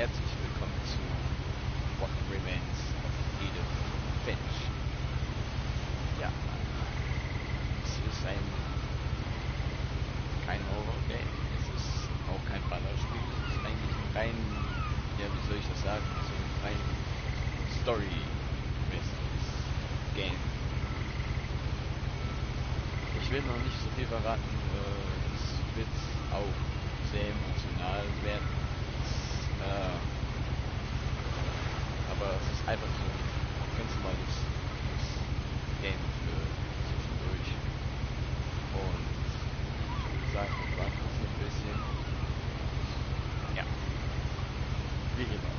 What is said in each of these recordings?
Herzlich willkommen zu What Remains of Edith Finch. Ja, es ist kein Horror-Game, es ist auch kein Ballerspiel, es ist eigentlich ein rein, ja wie soll ich das sagen, so ein rein Story-mäßiges Game. Ich will noch nicht so viel verraten, es wird auch sehr emotional werden. Aber es ist einfach so ein ganz normales Game für zwischendurch. Und wie gesagt, wir warten uns ein bisschen. Ja, wie immer.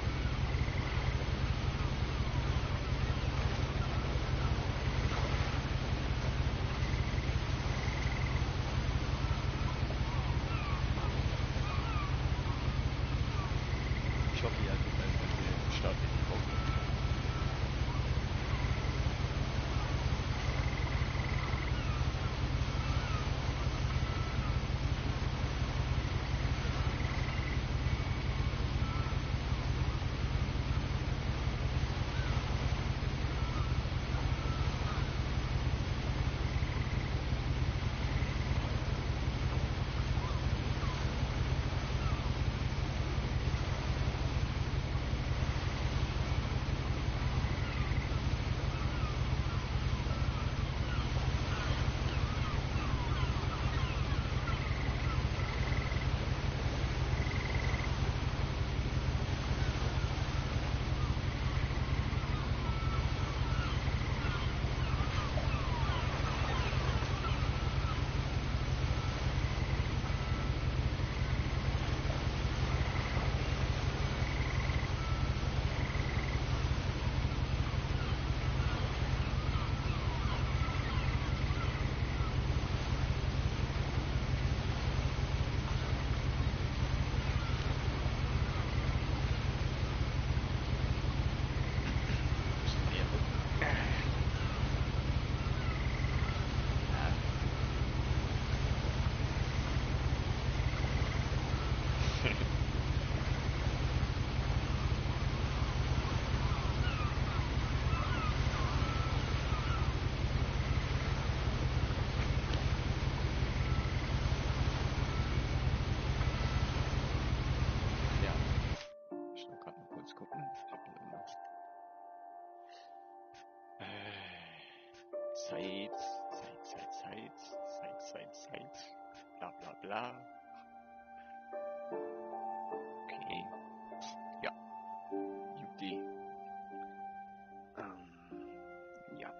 Ich hoffe, ihr hattet einen angenehmen Start in die Woche. Zeit, bla bla bla. Okay. Ja. Juti. Ja.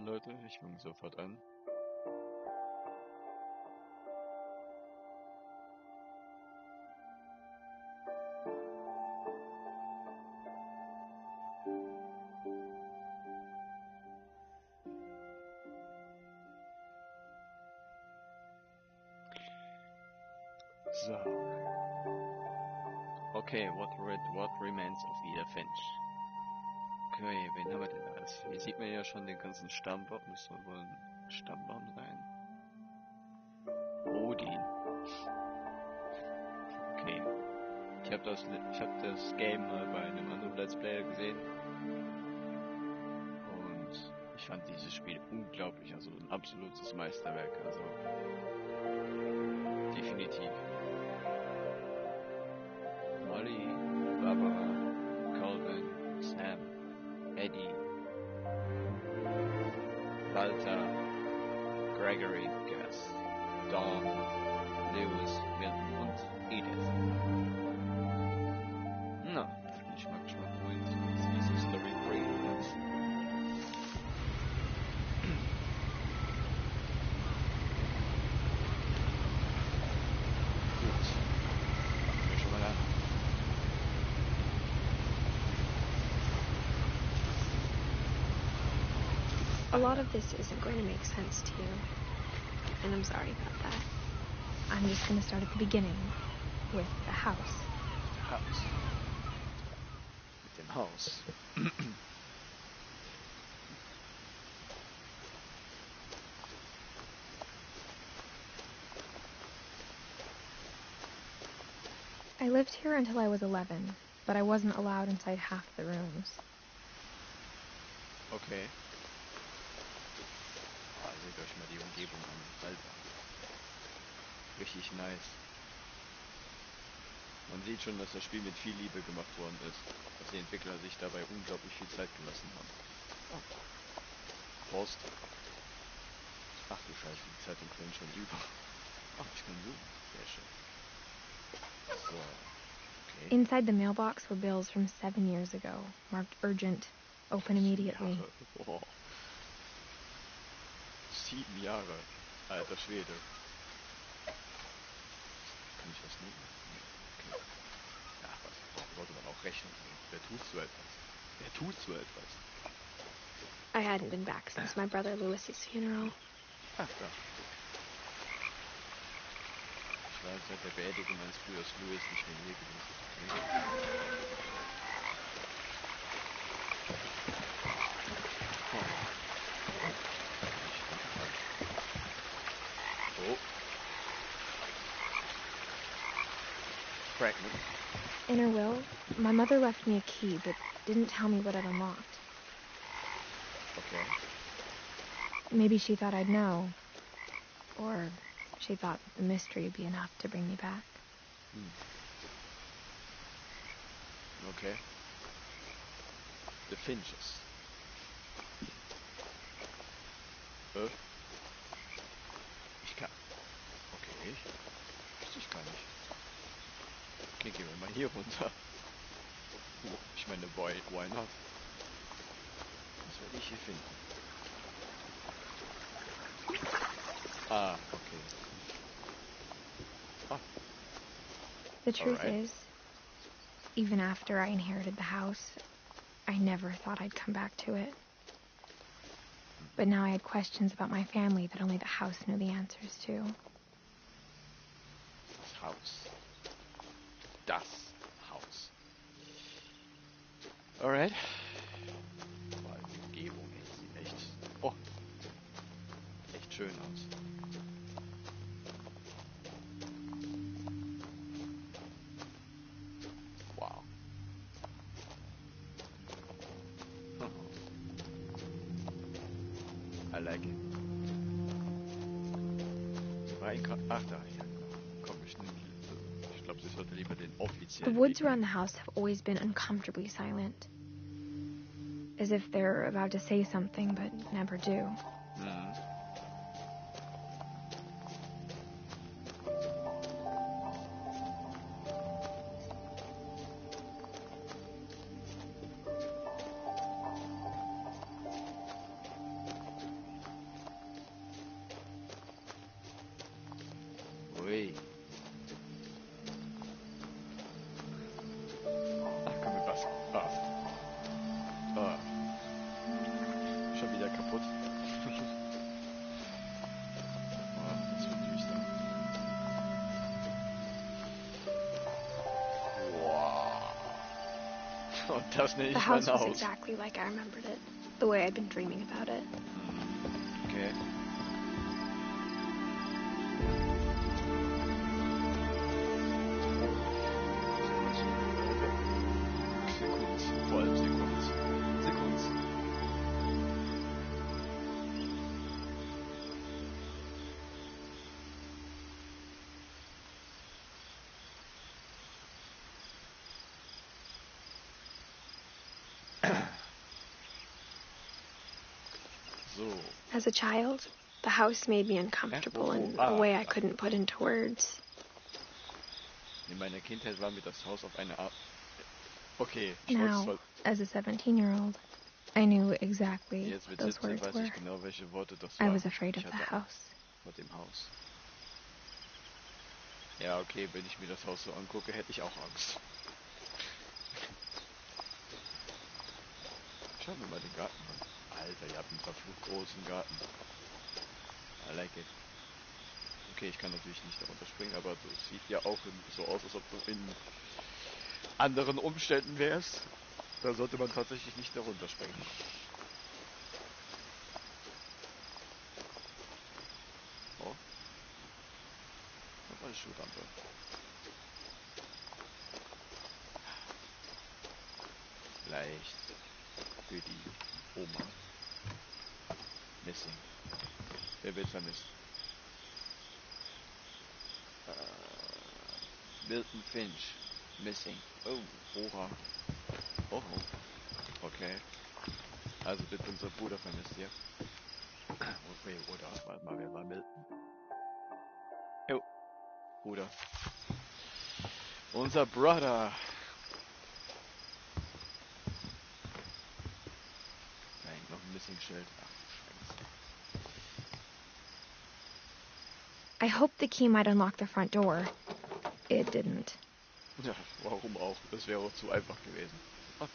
Leute, ich fange sofort an. So. Okay, what remains of Edith Finch? Okay, wen haben wir denn alles? Hier sieht man ja schon den ganzen Stammbaum. Müsste wohl ein Stammbaum sein. Odin. Okay. Ich hab das Game mal bei einem anderen Let's Player gesehen. Und ich fand dieses Spiel unglaublich. Also ein absolutes Meisterwerk. Also definitiv. Molly, Barbara, Calvin, Sam, Eddie, Walter, Gregory, Gus, Dawn, Lewis, Milton und Edith. Na, ich mag schon mal, wohin diese Story bringen wird. Gut, fangen wir schon mal an. A lot of this isn't going to make sense to you, and I'm sorry about that. I'm just going to start at the beginning, with the house. Haus. Mit dem Haus. I lived here until I was 11, but I wasn't allowed inside half the rooms. Okay. Ah, seht euch mal die Umgebung an. Alter. Richtig nice. Man sieht schon, dass das Spiel mit viel Liebe gemacht worden ist. Dass die Entwickler sich dabei unglaublich viel Zeit gelassen haben. Oh. Post. Ach du Scheiße, die Zeit ist vorhin schon über. Ach, ich kann suchen. Sehr schön. So. Okay. Inside the mailbox were bills from 7 years ago, marked urgent, open immediately. Wow. 7 Jahre. Alter Schwede. Kann ich das nehmen? Nee. Okay. Ach was, sollte man auch rechnen. Wer tut so etwas? Wer tut so etwas? I hadn't been back since my brother Lewis's funeral. Ach da. Ich war seit der Beerdigung meines Bruders Louis nicht mehr hier gewesen. Okay. Oh. Pregnant. In her will, my mother left me a key, but didn't tell me what it unlocked. Okay. Maybe she thought I'd know. Or she thought the mystery would be enough to bring me back. Okay. The Finches. Ich kann. Okay. Wusste ich gar nicht. Okay, gehen wir mal hier runter. Ich meine, why not? Was werde ich hier finden? Ah, okay. Ah. The truth Alright. is, even after I inherited the house, I never thought I'd come back to it. But now I had questions about my family that only the house knew the answers to. Das Haus. Das Haus. Alright. Boah, die Umgebung, ey, sieht echt. Oh. Echt schön aus. Wow. I like it. Ach, da, ja. Komm, ich glaube, sie sollte lieber den The offiziellen woods Weg around the house have always been uncomfortably silent. As if they're about to say something, but never do. Mhm. Und das nenne The ich mein house was Haus. exactly like I remembered it, the way I'd been dreaming about it. Okay. Sekund, vor allem Sekund. Sekund. So. As a child, the house made me uncomfortable in a way I couldn't put into words. In meiner Kindheit war mir das Haus auf eine Art... Okay, ich Now, as a 17-year-old, I knew exactly Jetzt what mit those 17 words weiß were. ich genau, welche Worte das I waren. was afraid of Ich the hatte house. vor dem Haus. Ja, okay, wenn ich mir das Haus so angucke, hätte ich auch Angst. Schau mir mal den Garten an. Alter, ihr habt einen verflucht großen Garten. I like it. Okay, ich kann natürlich nicht darunter springen, aber das sieht ja auch so aus, als ob du in anderen Umständen wärst. Da sollte man tatsächlich nicht darunter springen. Oh. Nochmal eine Schuhrampe. Vielleicht für die Oma. Missing. Wer wird vermisst? Milton Finch. Missing. Oh, oha. Oh, oh. Okay. Also wird unser Bruder vermisst hier. Okay, oder warte mal, wer war Milton? Oh, Bruder. Unser Brother. Da hängt noch ein Missing-Schild. Ach, Scheiße. I hoped the key might unlock the front door. It didn't. Ja, warum auch? Das wäre auch zu einfach gewesen. Ah.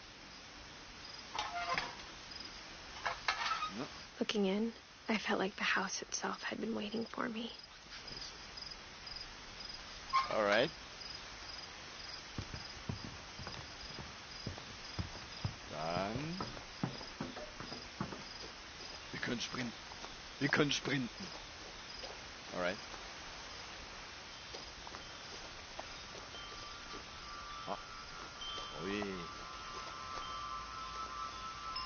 Ja. Looking in, I felt like the house itself had been waiting for me. Alright. Dann... Wir können sprinten. Wir können sprinten. Alright. Ah. Ui.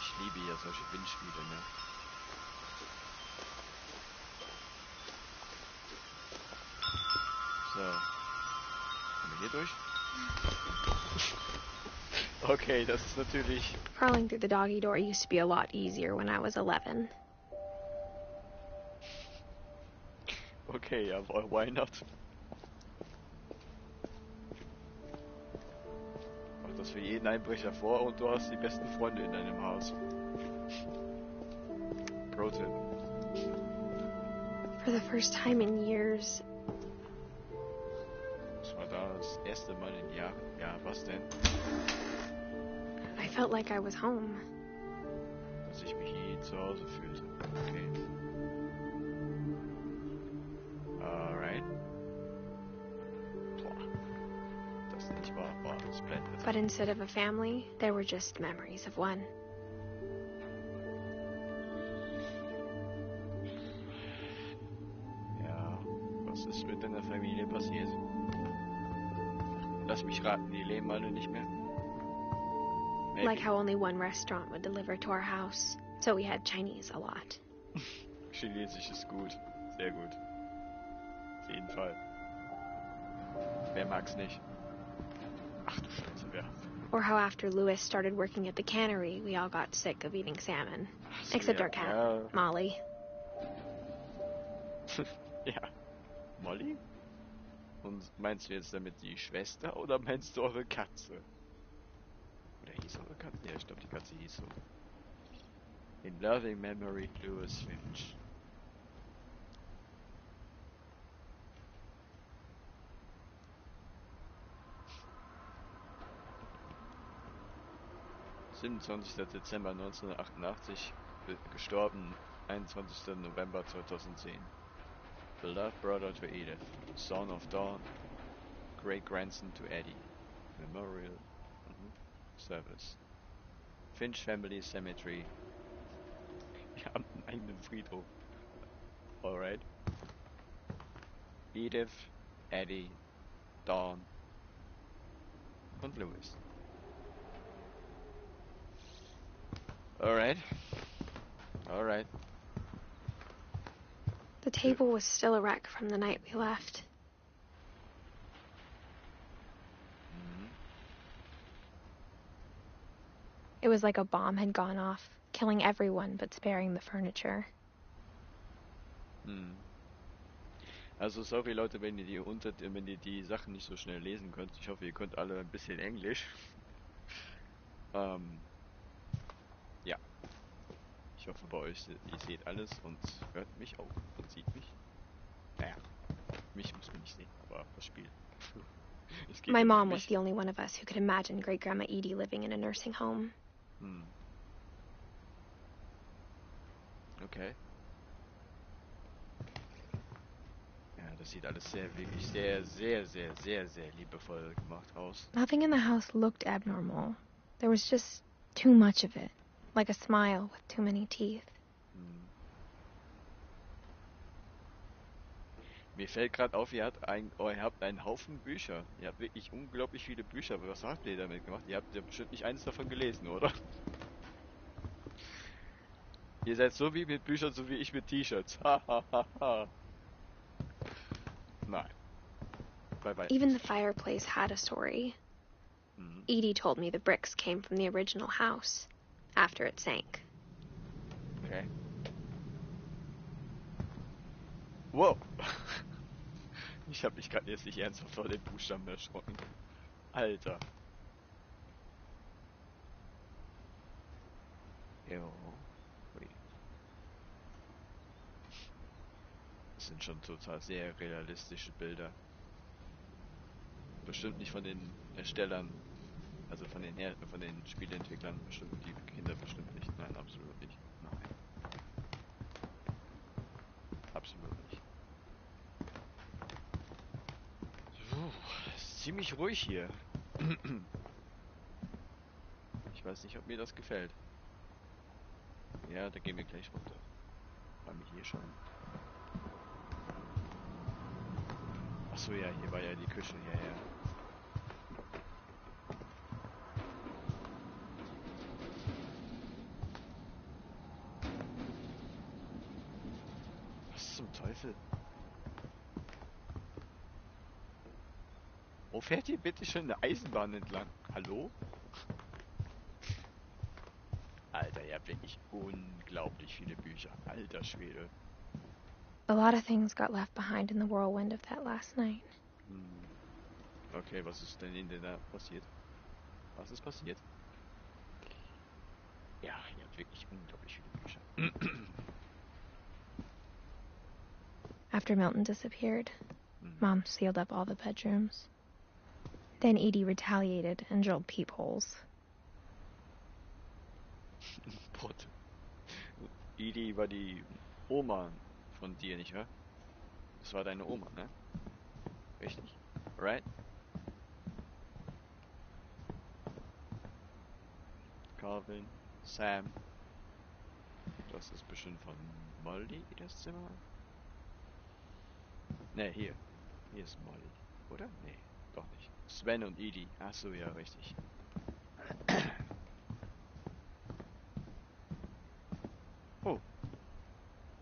Ich liebe ja solche Windspiele, ne? So. Kommen wir hier durch? Okay, das ist natürlich... Crawling through the doggy door used to be a lot easier when I was 11. Okay, ja, why not? Mach das für jeden Einbrecher vor und du hast die besten Freunde in deinem Haus. Pro-Tipp. For the first time in years, Das war das erste Mal in Jahren. Ja, was denn? I felt like I was home. Dass ich mich hier zu Hause fühlte. Okay. Alright. Boah. Das nicht wahr. Boah, das blendet. But instead of a family, there were just memories of one. Ja, was ist mit deiner Familie passiert? Lass mich raten, die leben alle nicht mehr? Maybe. Like how only one restaurant would deliver to our house, so we had Chinese a lot. Chinesisch ist gut. Sehr gut. Auf jeden Fall. Wer mag's nicht? Ach du Scheiße, wer? Or how after Louis started working at the cannery, we all got sick of eating salmon. So, Except ja, our cat, ja. Molly. Ja. Molly? Und meinst du jetzt damit die Schwester oder meinst du eure Katze? Oder hieß eure Katze? Ja, ich glaube die Katze hieß so. In loving memory, Louis Finch. Dezember 1988, gestorben 21. November 2010. Beloved brother to Edith, son of Dawn, great grandson to Eddie. Memorial. Mhm. Service. Finch Family Cemetery. Wir haben einen eigenen Friedhof. Alright. Edith, Eddie, Dawn und Louis. Alright. Alright. The table was still a wreck from the night we left. It was like a bomb had gone off, killing everyone but sparing the furniture. Also sorry Leute, wenn ihr die Sachen nicht so schnell lesen könnt. Ich hoffe, ihr könnt alle ein bisschen Englisch. Ja. Ich hoffe bei euch, ihr seht alles und hört mich auch und sieht mich. Naja, mich muss man nicht sehen, aber das Spiel. My mom was the only one of us who could imagine Great Grandma Edie living in a nursing home. Okay. Ja, das sieht alles wirklich sehr liebevoll gemacht aus. Nothing in the house looked abnormal. There was just too much of it, like a smile with too many teeth. Mir fällt gerade auf, ihr habt einen Haufen Bücher. Ihr habt wirklich unglaublich viele Bücher. Aber was habt ihr damit gemacht? Ihr habt ja bestimmt nicht eines davon gelesen, oder? Ihr seid so wie mit Büchern, so wie ich mit T-Shirts. Nein. Bye. Even the fireplace had a story. Edie told me the bricks came from the original house, after it sank. Okay. Wow. Ich habe mich gerade jetzt nicht ernsthaft vor den Buchstaben erschrocken. Alter. Jo. Das sind schon total sehr realistische Bilder. Bestimmt nicht von den Erstellern, also von den Spieleentwicklern, bestimmt die Kinder bestimmt nicht. Nein, absolut nicht. Nein. Absolut nicht. So, ist ziemlich ruhig hier. Ich weiß nicht, ob mir das gefällt. Ja, da gehen wir gleich runter. Waren wir hier schon? Achso, ja, hier war ja die Küche, ja. Was zum Teufel? Wo fährt hier bitte schon eine Eisenbahn entlang? Hallo? Alter, ihr habt wirklich unglaublich viele Bücher. Alter Schwede. A lot of things got left behind in the whirlwind of that last night. Okay, was ist denn in der passiert? Was ist passiert? Ja, ihr habt wirklich unglaublich viele Bücher. After Milton disappeared, Mom sealed up all the bedrooms. Then Edie retaliated and drilled peepholes. Edie war die Oma von dir, nicht wahr? Das war deine Oma, ne? Richtig? Right? Calvin, Sam. Das ist bestimmt von Molly, das Zimmer. Ne, hier. Hier ist Molly. Oder? Ne, doch nicht. Sven und Edie. Achso, ja, richtig. Oh.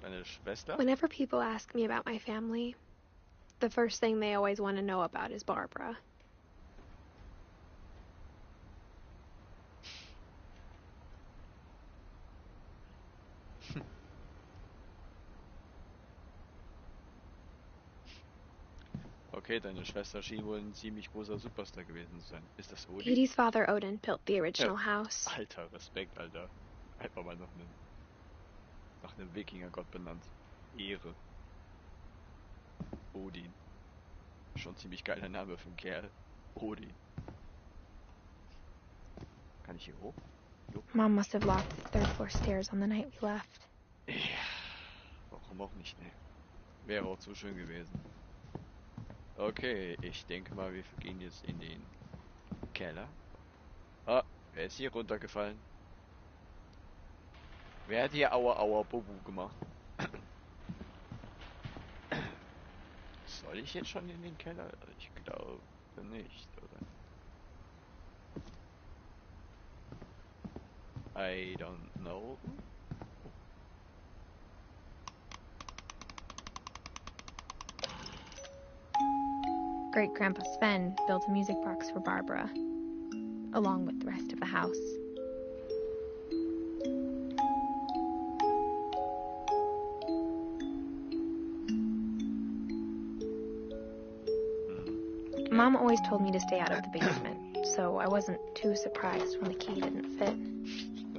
Deine Schwester? Whenever people ask me about my family, the first thing they always want to know about is Barbara. Okay, deine Schwester schien wohl ein ziemlich großer Superstar gewesen zu sein. Ist das Odin? Edie's father, Odin, built the original house. Alter, Respekt, Alter. Einfach mal nach einem Wikingergott benannt. Ehre. Odin. Schon ziemlich geiler Name für einen Kerl. Odin. Kann ich hier hoch? Jo. Mom must have locked the third floor stairs on the night we left. Ja, warum auch nicht, ne? Wäre auch zu schön gewesen. Okay, ich denke mal, wir gehen jetzt in den Keller. Ah, Wer ist hier runtergefallen? Wer hat hier Aua Aua Bubu gemacht? Soll ich jetzt schon in den Keller? Ich glaube nicht, oder? I don't know. Great Grandpa Sven built a music box for Barbara, along with the rest of the house. Mom always told me to stay out of the basement, so I wasn't too surprised when the key didn't fit.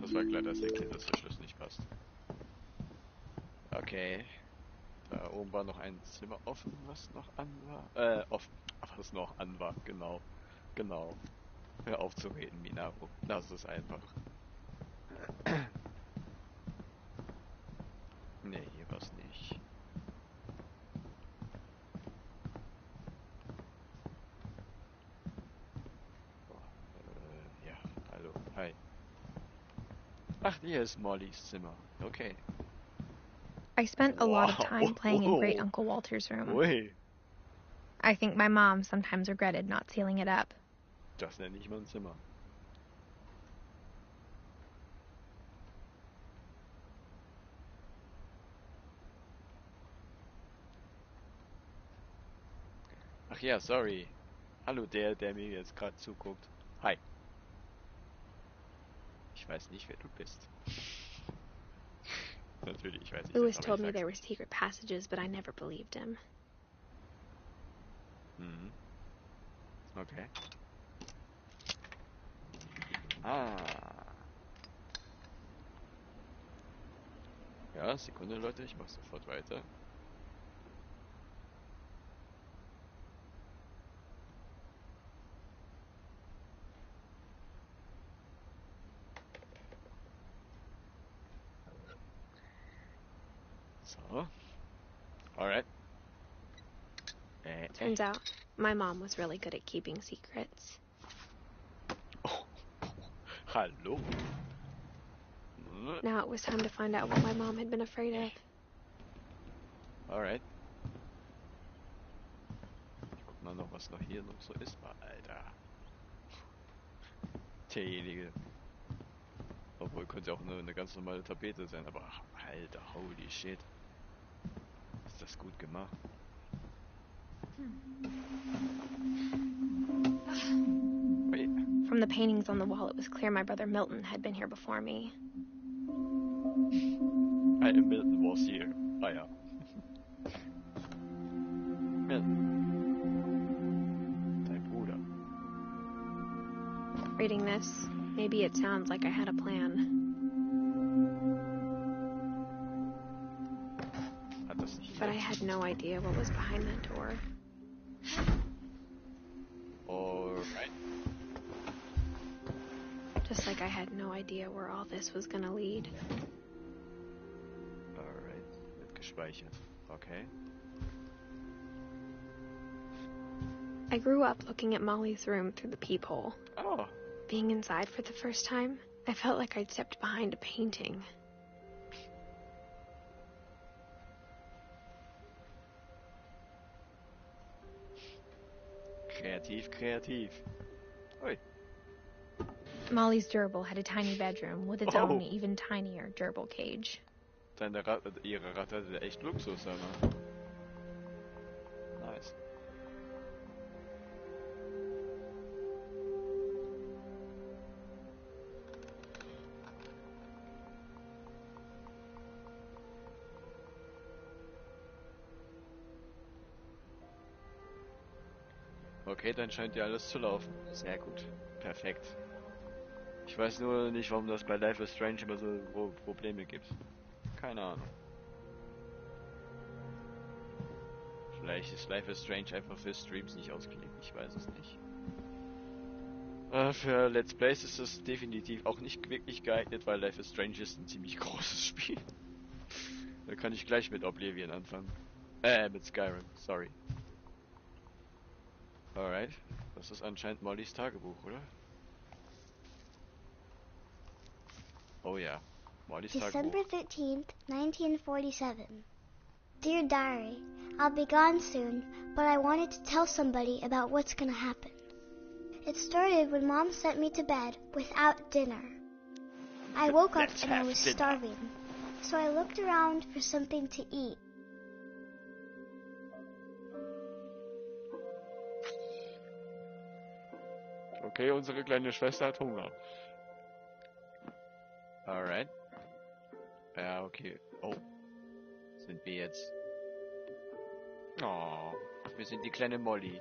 Das war klar, dass der Kinderverschluss nicht passt. Okay. Da oben war noch ein Zimmer offen, was noch an war. Offen. Was noch an war, genau. Genau. Hör auf zu reden, Minaru. Das ist einfach. Ne, hier war's nicht. Ja, hallo, hi. Ach, hier ist Mollys Zimmer. Okay. I spent a lot of time playing in Great Uncle Walter's room. Ui. I think my mom sometimes regretted not sealing it up. Das nenne ich mal ein Zimmer. Ach ja, sorry. Hallo der mir jetzt gerade zuguckt. Hi. Ich weiß nicht, wer du bist. Natürlich, ich weiß nicht. Louis told me there were secret passages, but I never believed him. Mhm. Okay. Ah. Ja, Sekunde, Leute, ich mach sofort weiter. So. Alright. Turns out, my mom was really good at keeping secrets. Oh. Hallo. Now it was time to find out what my mom had been afraid of. Alright. Ich guck mal noch, was noch hier noch so ist. Alter. Derjenige. Obwohl, könnte auch nur eine ganz normale Tapete sein, aber Alter, holy shit. Ist das gut gemacht. Wait. From the paintings on the wall, it was clear my brother Milton had been here before me. Milton was here. Ah ja. Milton. Dein Bruder. Reading this, maybe it sounds like I had a plan. But I had no idea what was behind that door. Alright. Just like I had no idea where all this was gonna lead. Alright. Wird gespeichert. Okay. I grew up looking at Molly's room through the peephole. Oh. Being inside for the first time, I felt like I'd stepped behind a painting. Kreativ. Oi. Molly's gerbil had a tiny bedroom with its own even tinier gerbil cage. Ihre Ratte hatte echt Luxus, aber. Nice. Okay, dann scheint ja alles zu laufen. Sehr gut. Perfekt. Ich weiß nur nicht, warum das bei Life is Strange immer so Probleme gibt. Keine Ahnung. Vielleicht ist Life is Strange einfach für Streams nicht ausgelegt. Ich weiß es nicht. Für Let's Plays ist es definitiv auch nicht wirklich geeignet, weil Life is Strange ist ein ziemlich großes Spiel. Da kann ich gleich mit Oblivion anfangen. Mit Skyrim, sorry. Alright. Das ist anscheinend Mollys Tagebuch, oder? Oh ja. Mollys December Tagebuch. 13th, 1947. Dear Diary, I'll be gone soon, but I wanted to tell somebody about what's gonna happen. It started when Mom sent me to bed without dinner. I woke up Let's and I have was dinner. starving, so I looked around for something to eat. Okay, unsere kleine Schwester hat Hunger. Alright. Ja, okay. Oh. Sind wir jetzt... Oh. Wir sind die kleine Molly.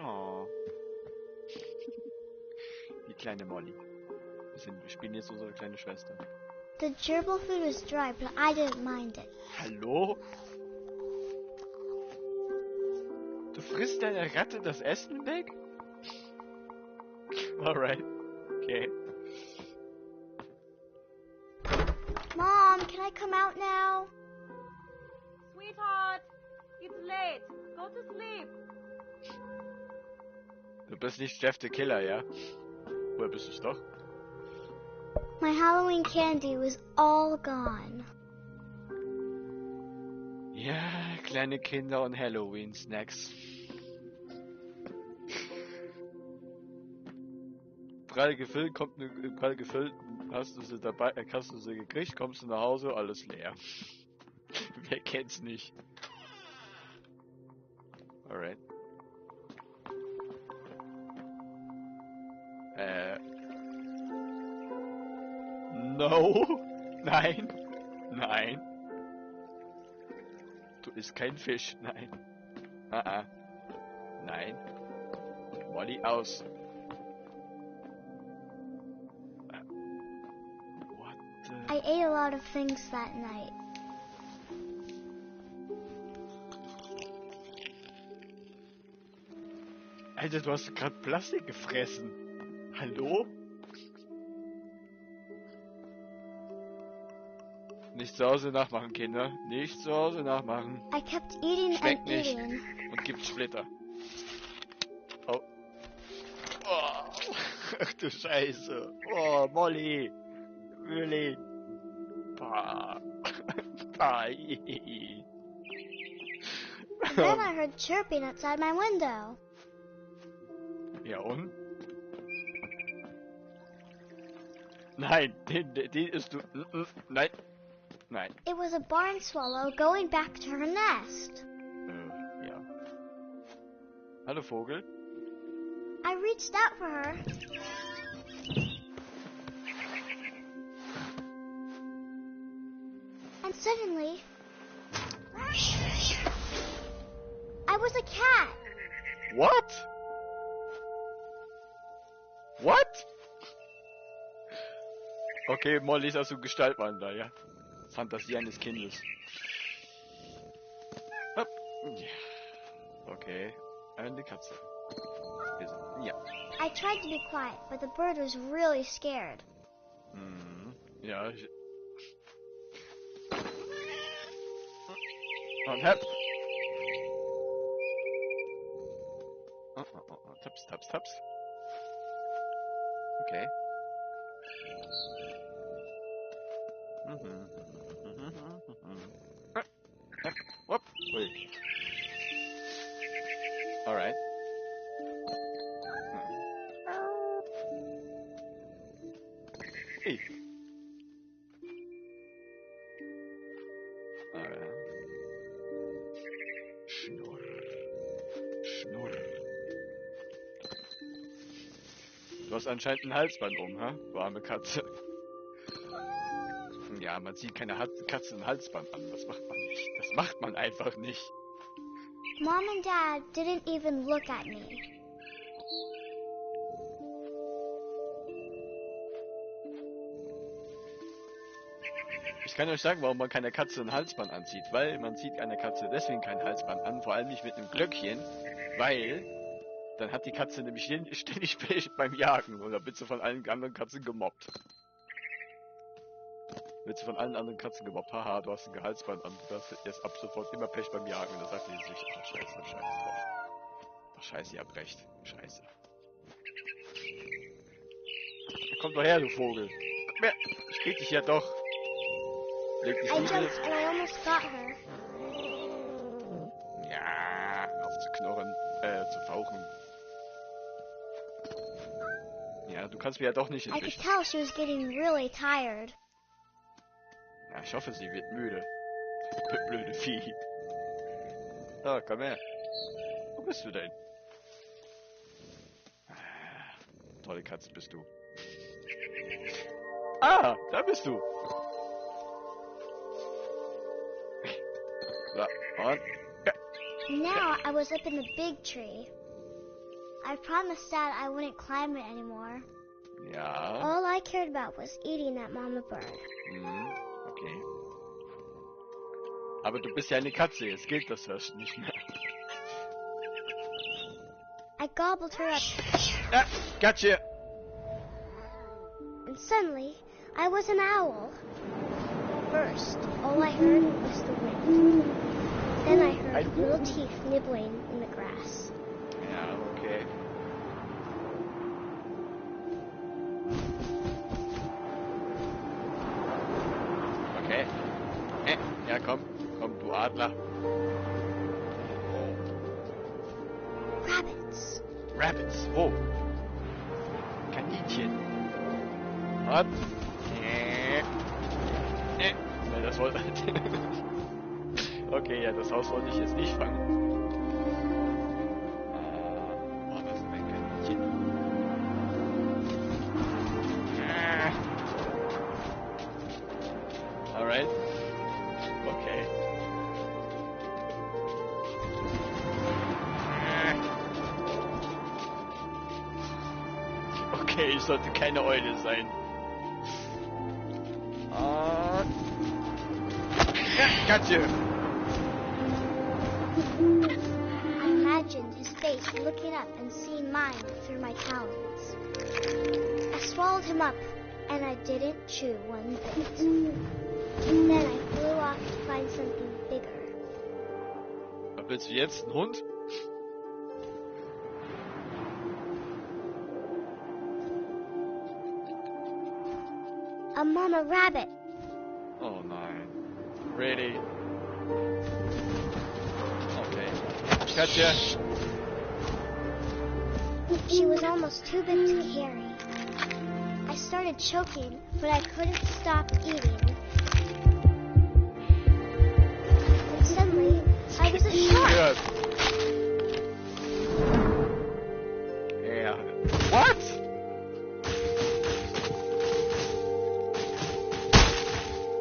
Oh. Die kleine Molly. Wir spielen jetzt unsere kleine Schwester. The gerbil food was dry, but I didn't mind it. Hallo? Du frisst deiner Ratte das Essen weg? Alright. Okay. Mom, can I come out now? Sweetheart, it's late. Go to sleep. Du bist nicht Jeff the Killer, ja? Woher bist du's doch? My Halloween candy was all gone. Ja, kleine Kinder und Halloween-Snacks. Prall gefüllt, prall gefüllt, hast du sie dabei, hast du sie gekriegt, kommst du nach Hause, alles leer. Wer kennt's nicht? Alright. No! Nein! Nein! Du isst kein Fisch, nein. Nein. Molly aus. What the... I ate a lot of things that night. Alter, du hast gerade Plastik gefressen. Hallo? Nicht zu Hause nachmachen, Kinder. Nicht zu Hause nachmachen. I kept eating Schmeckt and nicht. eating. Und gibt Splitter. Oh. Oh. Ach du Scheiße. Oh, Molly. Really. Bah. Bah. Then I heard chirping outside my window. Ja und? Nein, den isst du. Nein. Nein. It was a barn swallow going back to her nest. Ja. Hallo Vogel. I reached out for her. And suddenly, I was a cat. What? What? Okay, Molly ist also Gestaltwandler, ja. Fantasie eines Kindes. Hopp. Ja. Okay. Eine Katze. Ja. I tried to be quiet, but the bird was really scared. Ja. Und hopp. Oh. Taps, taps, taps. Okay. Whoop. Wait. Alright. Hey. Schnurr. Schnurr. Du hast anscheinend ein Halsband um, ha? Du arme Katze. Ja, man zieht keine Katze ein Halsband an. Das macht man nicht. Das macht man einfach nicht. Mom and Dad didn't even look at me. Ich kann euch sagen, warum man keine Katze ein Halsband anzieht. Weil man zieht einer Katze deswegen kein Halsband an. Vor allem nicht mit einem Glöckchen. Weil dann hat die Katze nämlich ständig Pech beim Jagen. Und dann wird sie von allen anderen Katzen gemobbt. Wird sie von allen anderen Katzen gemobbt. Haha, du hast ein Halsband an. Du hast jetzt ab sofort immer Pech beim Jagen. Und dann sagt die sich, ach scheiße drauf. Ach scheiße, ihr habt recht. Scheiße. Komm doch her, du Vogel. komm her. Ich krieg dich ja doch. Leg dich I nicht jumped and I almost got her. Ja, auf zu knorren, zu fauchen. Ja, du kannst mir ja doch nicht I could entwischen. tell she was getting really tired. Ja, ich hoffe, sie wird müde. Blöde Vieh. Ah, komm her. Wo bist du denn? Tolle Katze bist du. Ah, da bist du. So, und... Ja. Now I was up in the big tree. I promised Dad I wouldn't climb it anymore. Ja. All I cared about was eating that mama bird. Mhm. Okay. Aber du bist ja eine Katze, jetzt gilt das Hirsch nicht mehr. I gobbled her up, Ah, gotcha. and suddenly I was an owl. First, all I heard was the wind. Then I heard little teeth nibbling in the grass. Ja, okay. Okay. Ja, komm, du Adler. Rabbits. Rabbits, oh. Kaninchen. Und? Ja, das wollte... Okay, ja, das Haus wollte ich jetzt nicht fangen. Oh, das ist ein Kaninchen. Alright. Okay. Okay, ich sollte keine Eule sein. Und... Ja, Katze! I imagined his face looking up and seeing mine through my talons. I swallowed him up, and I didn't chew one bit. Then I flew off to find something bigger. Was willst du jetzt? Ein Hund? A mama rabbit. Oh nein. Really? Okay. Katja! She was almost too big to carry. I started choking, but I couldn't stop eating. And suddenly, I was a shark. Gehört. Ja. What?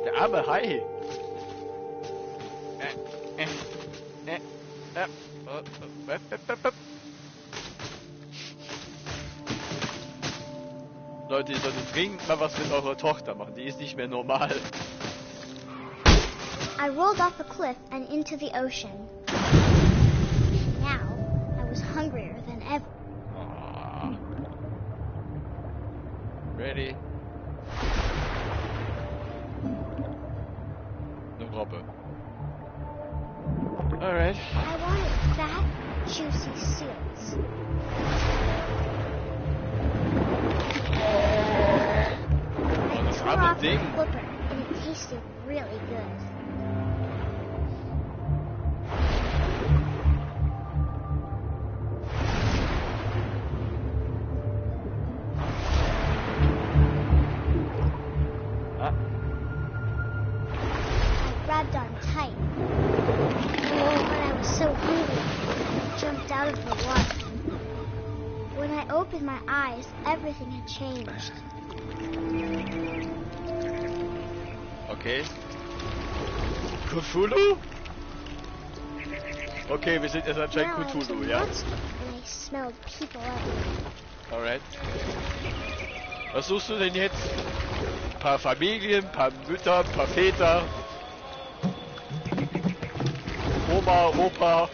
Der arme Hai. Leute, ihr solltet dringend mal was mit eurer Tochter machen. Die ist nicht mehr normal. I rolled off a cliff and into the ocean. Now, I was hungrier than ever. Oh. Ready? Eine Robbe. Alright. I wanted fat, juicy seals. Oh, das Tore arme off the Ding. flipper, and it tasted really good. Ah. I grabbed on tight. Oh, but I was so hungry. I jumped out of the water. When I opened my eyes, everything had changed. Okay. Cthulhu? Okay, wir sind jetzt anscheinend Now I was a Cthulhu, ja? monster, and I smelled people everywhere. Alright. Was suchst du denn jetzt? Ein paar Familien, ein paar Mütter, ein paar Väter. Oma, Opa.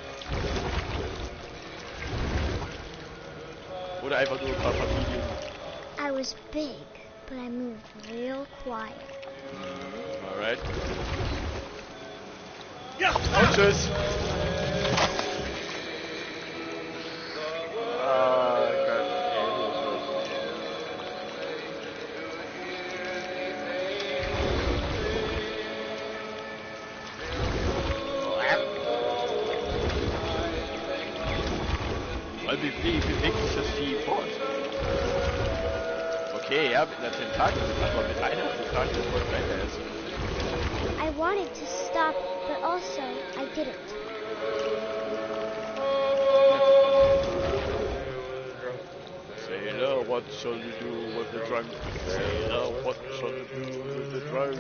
Oder einfach nur ein paar Familien. I was big, but I moved real quiet. Alright. Ja! Und tschüss! Ah, Gott, ey, wie bewegt sich das Vieh fort? Okay, ja, mit einer Tentakel, aber mit einer Tentakel folgt weiter essen. I wanted to stop, but also I didn't. Sailor, what shall you do with the drunk? Sailor, what shall you do with the drunk?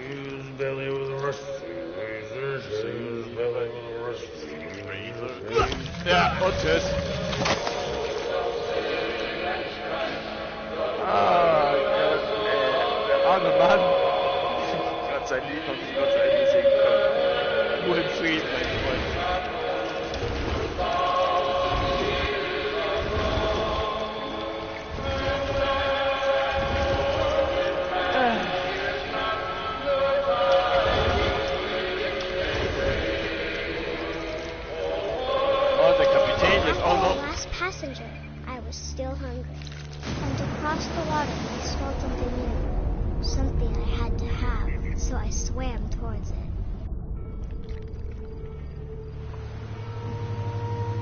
His belly was rusty, his belly was rusty. Ja, und tschüss. Der arme Mann. Gott sei Lied haben sie Gott zu Ende singen können. Ruhe in Frieden, mein Freund. Passenger, I was still hungry. And to cross the water, I smelled something new. Something I had to have, so I swam towards it.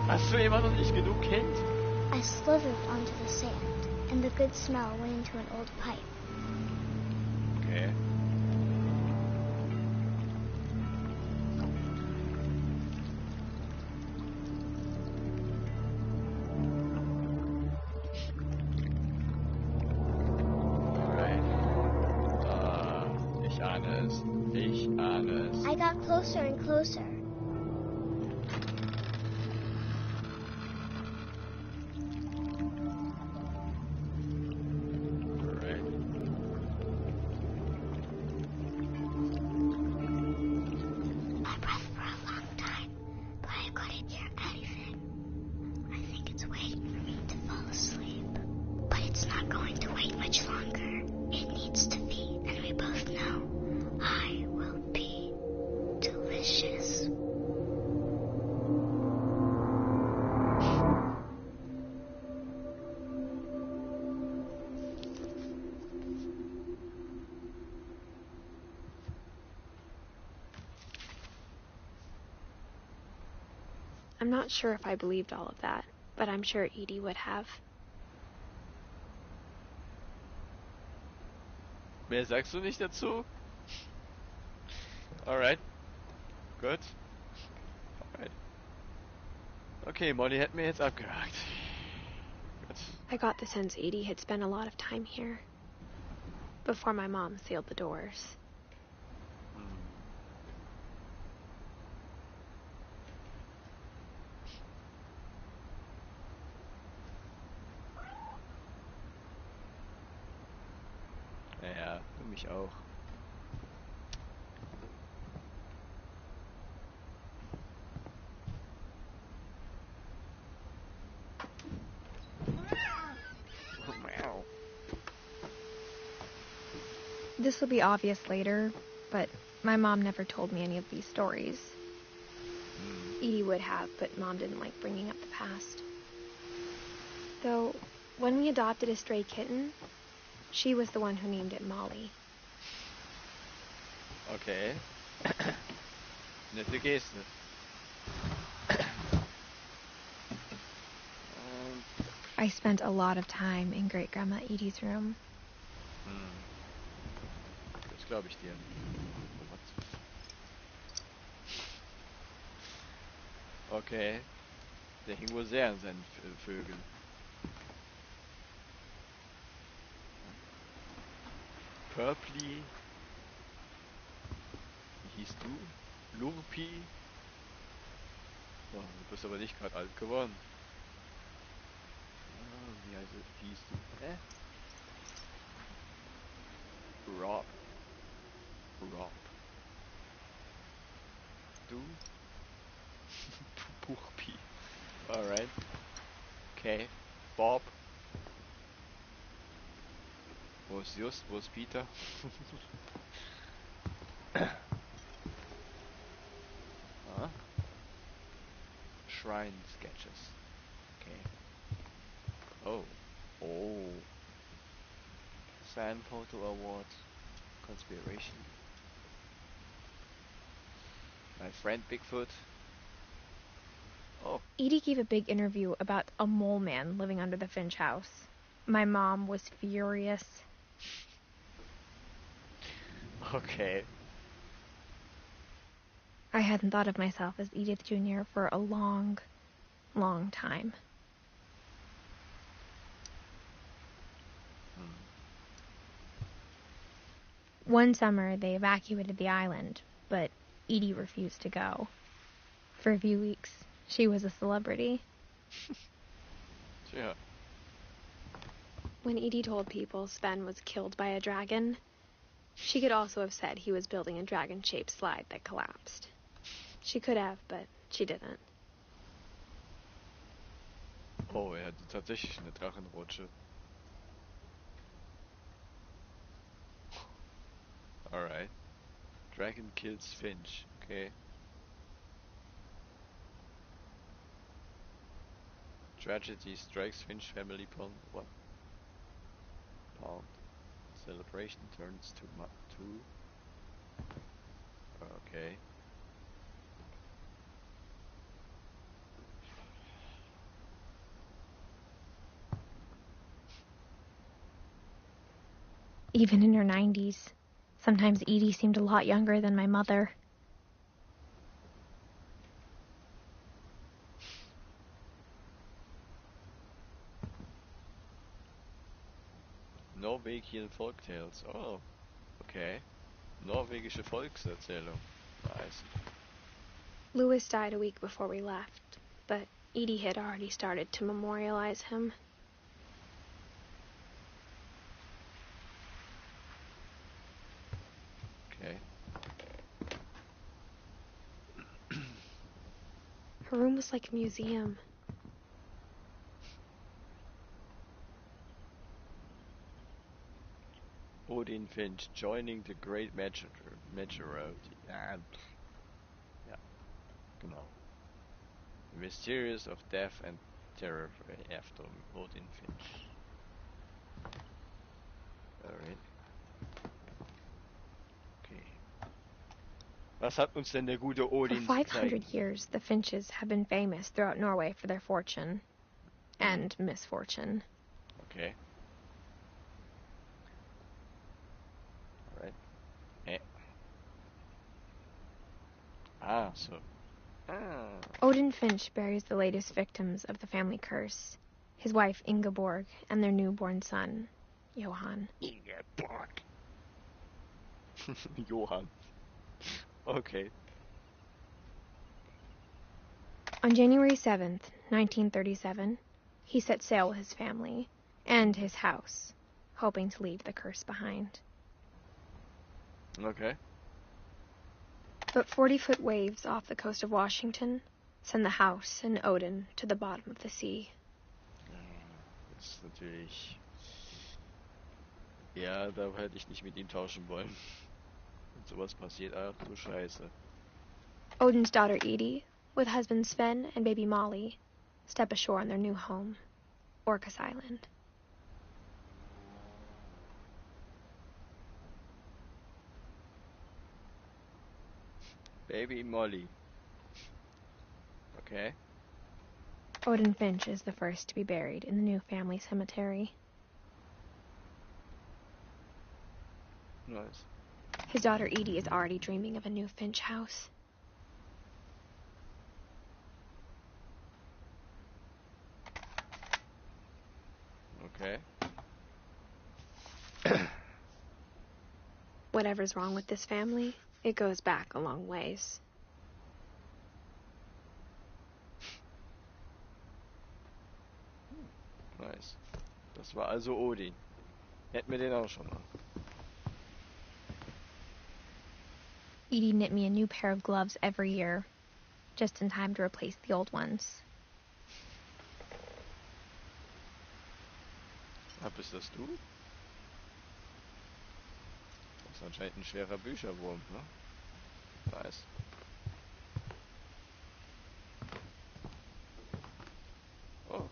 Hast du immer noch nicht genug Kind? I slithered onto the sand, and the good smell went into an old pipe. Okay. I got closer and closer. My breath for a long time, but I couldn't hear anything. I think it's waiting for me to fall asleep. But it's not going to wait much longer. It needs to be, and we both know I will be delicious. I'm not sure if I believed all of that, but I'm sure Edie would have. Mehr sagst du nicht dazu? Alright. Gut. Alright. Okay, Molly hat mir jetzt abgehakt. Gut. I got the sense Edie had spent a lot of time here before my mom sealed the doors. Ja, für mich auch. This will be obvious later, but my mom never told me any of these stories. Edie would have, but Mom didn't like bringing up the past. Though, when we adopted a stray kitten, she was the one who named it Molly. Okay. Nette Geste. I spent a lot of time in Great-Grandma Edie's room. Das glaube ich dir. Okay. Der hing wohl sehr an seinen Vögeln. Purply. Wie hieß du? Lurpi. Oh, du bist aber nicht gerade alt geworden. Wie hieß du? Rob. Du? Puchpi. Alright. Okay. Bob. Wo ist Just? Wo ist Peter? Shrine sketches. Okay. Oh. Fan Photo Award. Conspiration. My friend Bigfoot. Oh, Edie gave a big interview about a mole man living under the Finch house. My mom was furious. okay. I hadn't thought of myself as Edith Jr. for a long, long time. One summer, they evacuated the island, but Edie refused to go. For a few weeks, she was a celebrity. Tja. When Edie told people Sven was killed by a dragon, she could also have said he was building a dragon-shaped slide that collapsed. She could have, but she didn't. Oh, er hatte tatsächlich eine Drachenrutsche. Alright. Dragon kills Finch. Okay. Tragedy strikes Finch family pond. What? Pond. Celebration turns to Okay. Even in her 90s, sometimes Edie seemed a lot younger than my mother. Norwegian Folktales. Oh, okay. Norwegische Volkserzählung. Nice. Louis died a week before we left, but Edie had already started to memorialize him. Okay. Her room was like a museum. Odin Finch joining the Great Majority. Ja, genau. The Mysterious of Death and Terror after Odin Finch. Alright. Okay. Was hat uns denn der gute For Odin 500 years, the Finches have been famous throughout Norway for their fortune and misfortune. Okay. Alright. So. Odin Finch buries the latest victims of the family curse, his wife Ingeborg and their newborn son, Johan. Ingeborg. Johann. Okay. On January 7th, 1937, he set sail with his family and his house, hoping to leave the curse behind. Okay. But 40-foot waves off the coast of Washington send the house and Odin to the bottom of the sea. Das ist natürlich... Ja, da hätte ich nicht mit ihm tauschen wollen. Wenn sowas passiert, ach du Scheiße. Odin's daughter Edie, with husband Sven and baby Molly, step ashore on their new home, Orcas Island. Baby Molly. Okay. Odin Finch is the first to be buried in the new family cemetery. Nice. His daughter Edie is already dreaming of a new Finch house. Okay. Whatever's wrong with this family, it goes back a long ways. Nice. Das war also Odin. Hätten wir den auch schon mal. Edie knit me a new pair of gloves every year, just in time to replace the old ones. Bist das du? Das ist anscheinend ein schwerer Bücherwurm, ne? Nice. Oh.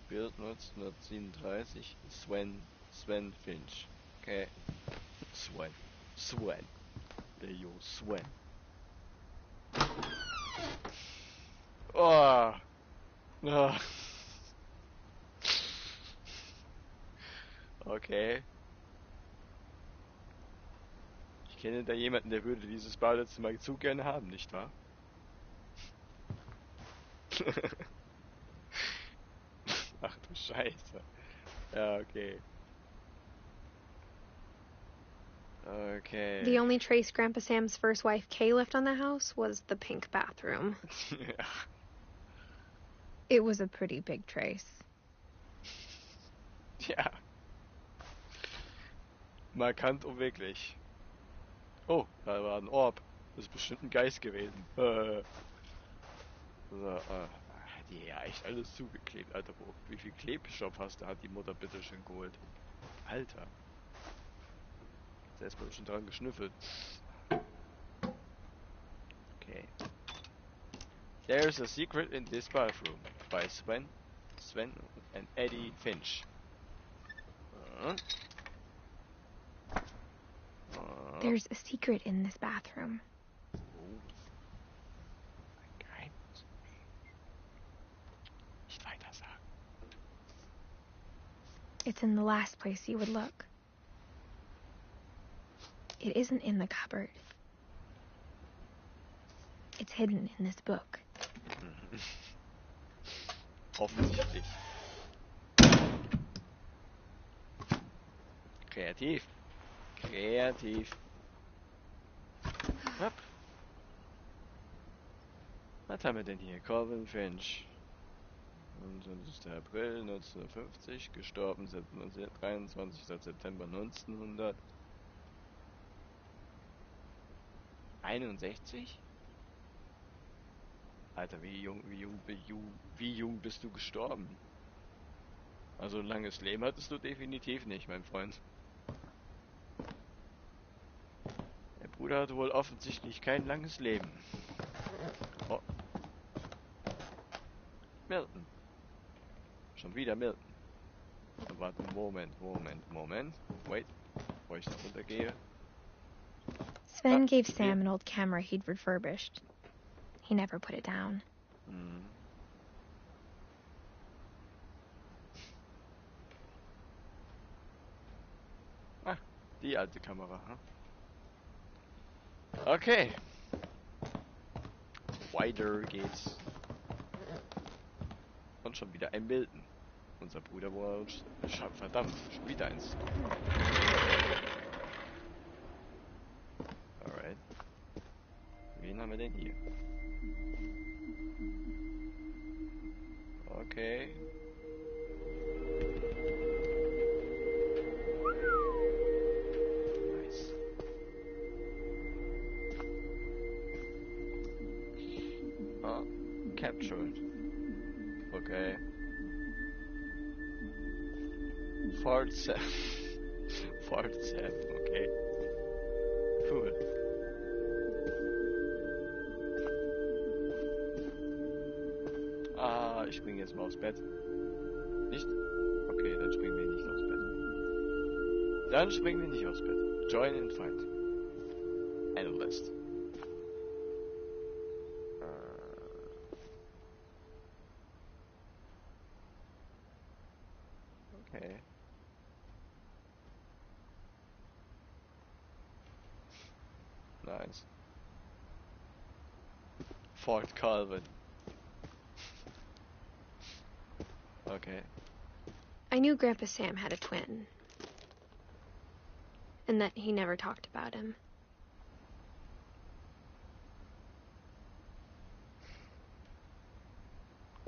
Bild 1937. Sven Finch. Okay. Sven. Der Jo Sven. Oh. Oh. Okay. Ich kenne da jemanden, der würde dieses Badezimmer zu gerne haben, nicht wahr? Ach du Scheiße. Ja, okay. Okay. The only trace Grandpa Sam's first wife, Kay, left on the house was the pink bathroom. Ja. It was a pretty big trace. Ja. Markant und wirklich. Oh, da war ein Orb. Das ist bestimmt ein Geist gewesen. So, hat die ja echt alles zugeklebt. Alter, wie viel Klebstoff hat die Mutter bitte schön geholt? Alter. Ist erstmal schon dran geschnüffelt. Okay. There's a secret in this bathroom. By Sven and Edith Finch. There's a secret in this bathroom. Nicht weiter sagen. It's in the last place you would look. It isn't in the cupboard. It's hidden in this book. Offensichtlich. Kreativ. Kreativ. Hopp. Was haben wir denn hier? Calvin Finch. 29. April 1950, gestorben 23. September 1961? Alter, wie jung bist du gestorben? Also ein langes Leben hattest du definitiv nicht, mein Freund. Der Bruder hatte wohl offensichtlich kein langes Leben. Oh. Milton. Schon wieder Milton. Warte, Moment. Wait. Bevor ich da runtergehe. Sven gave Sam an old camera he'd refurbished. He never put it down. Ah, die alte Kamera, hm? Okay. Weiter geht's. Und schon wieder ein Milton. Unser Bruder war verdammt, schon wieder eins. Alright. Wen haben wir denn hier? Okay. Nice. Ah, captured. Okay. Fort Sam. Okay. Cool. Ah, ich springe jetzt mal aufs Bett. Nicht? Okay, dann springen wir nicht aufs Bett. Join and find. Analyst. Okay. Nice. Fort Calvin. Okay. I knew Grandpa Sam had a twin. And that he never talked about him.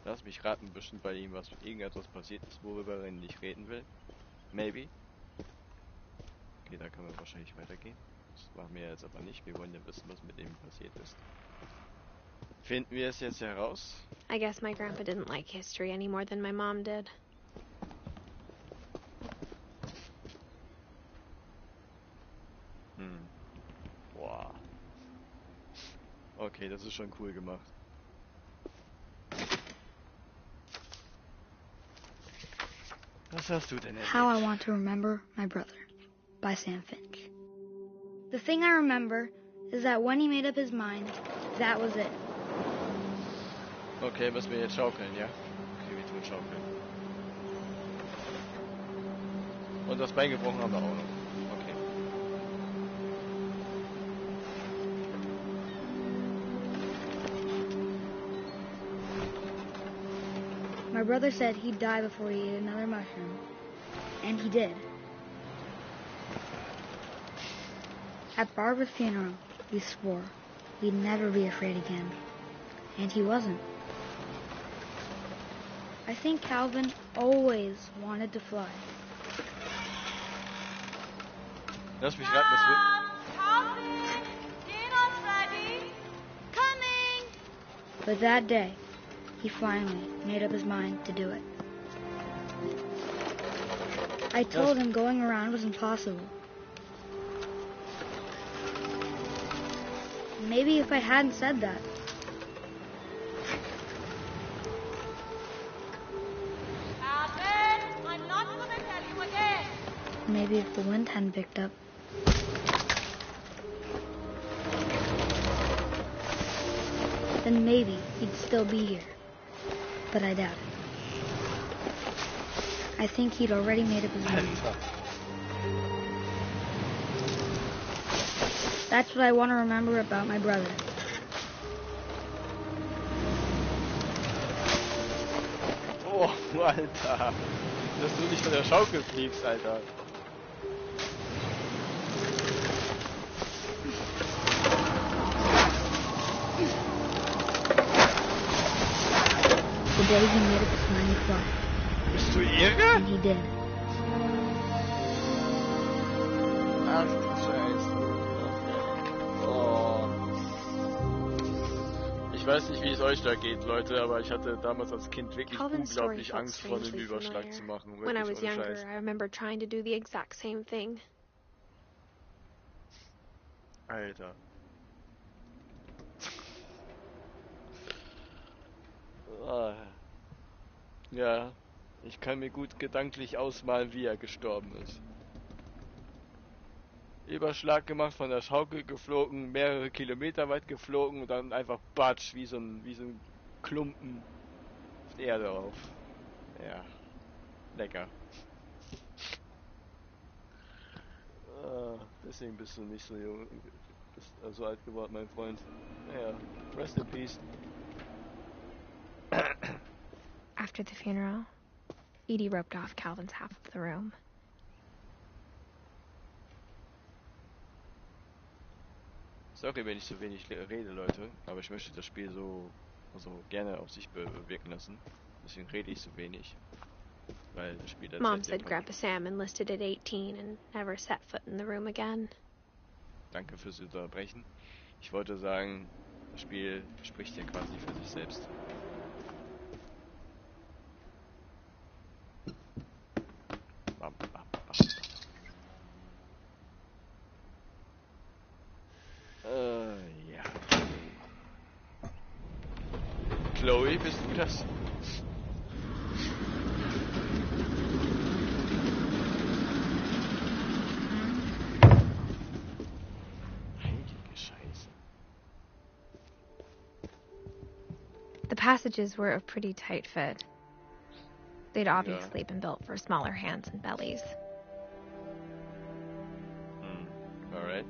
Lass mich raten, bestimmt bei ihm irgendetwas passiert ist, worüber er nicht reden will. Maybe. Okay, da können wir wahrscheinlich weitergehen. Das machen wir jetzt aber nicht. Wir wollen ja wissen, was mit ihm passiert ist. Finden wir es jetzt heraus? I guess my grandpa didn't like history any more than my mom did. Boah. Okay, das ist schon cool gemacht. Was hast du denn erlebt? How I Want to Remember My Brother by Sam Finch. The thing I remember is that when he made up his mind, that was it. Okay, müssen wir jetzt schaukeln, ja? Okay, wir tun schaukeln. Und das Bein gebrochen haben wir auch noch. Okay. My brother said he'd die before he ate another mushroom. And he did. At Barbara's funeral, we swore we'd never be afraid again. And he wasn't. I think Calvin always wanted to fly. Lass mich raten, das wird... Calvin! Dinner's ready! Coming! But that day, he finally made up his mind to do it. I told him going around was impossible. Maybe if I hadn't said that, Calvin! I'm not gonna tell you again! maybe if the wind hadn't picked up, then maybe he'd still be here. But I doubt it. I think he'd already made up his mind. That's what I want to remember about my brother. Oh, Alter. Dass du nicht von der Schaukel fliegst, Alter. The day he made up his mind to fly. Bist du irre? And he did. Ach du Scheiße. Oh. Ich weiß nicht, wie es euch da geht, Leute, aber ich hatte damals als Kind wirklich Calvin's story unglaublich felt Angst vor dem strangely Überschlag familiar. zu machen. When I Wirklich was ohne younger, Scheiß. I remember trying to do the exact same thing. Alter. Ah. Ja, ich kann mir gut gedanklich ausmalen, wie er gestorben ist. Überschlag gemacht, von der Schaukel geflogen, mehrere Kilometer weit geflogen und dann einfach batsch, wie so ein Klumpen auf die Erde auf. Ja, lecker. Deswegen bist du nicht so jung, bist so alt geworden, mein Freund. Naja, rest in peace. After the funeral, Edie roped off Calvin's half of the room. Sorry, wenn ich so wenig rede, Leute, aber ich möchte das Spiel so gerne auf sich bewirken lassen. Deswegen rede ich so wenig. Weil das Spiel Mom said Grandpa Sam enlisted at 18 and never set foot in the room again. Danke fürs Unterbrechen. Ich wollte sagen, das Spiel spricht ja quasi für sich selbst. Bam, bam, bam, bam. Ja. Chloe, bist du das? Heilige Scheiße. The passages were a pretty tight fit. They'd obviously been built for smaller hands and bellies. Alright.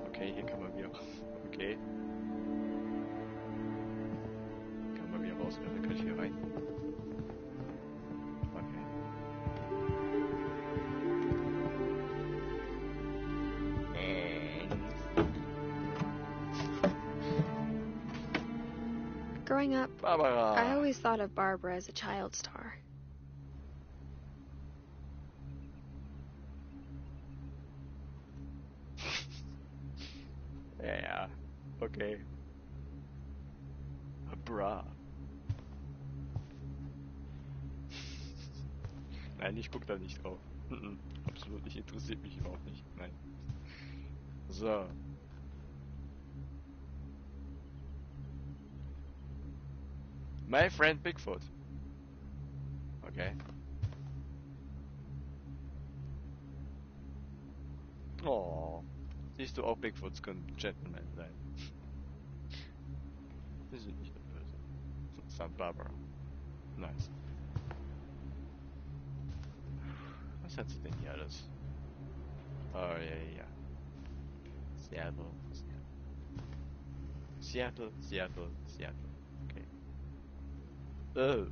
Okay, hier kann man wieder... Okay. Kann man wieder raus, dann kann ich hier rein. Okay. Growing up, Barbara! I always thought of Barbara as a child star. Ja, okay. Bra. Nein, ich guck da nicht drauf. Absolut nicht, interessiert mich überhaupt nicht. Nein. So. My friend Bigfoot. Okay. Oh. Siehst du, auch Bigfoots können Gentlemen sein. Die sind nicht nur böse. St. Barbara. Nice. Was hat sie denn hier alles? Oh, ja. Seattle. Seattle. Okay. Oh.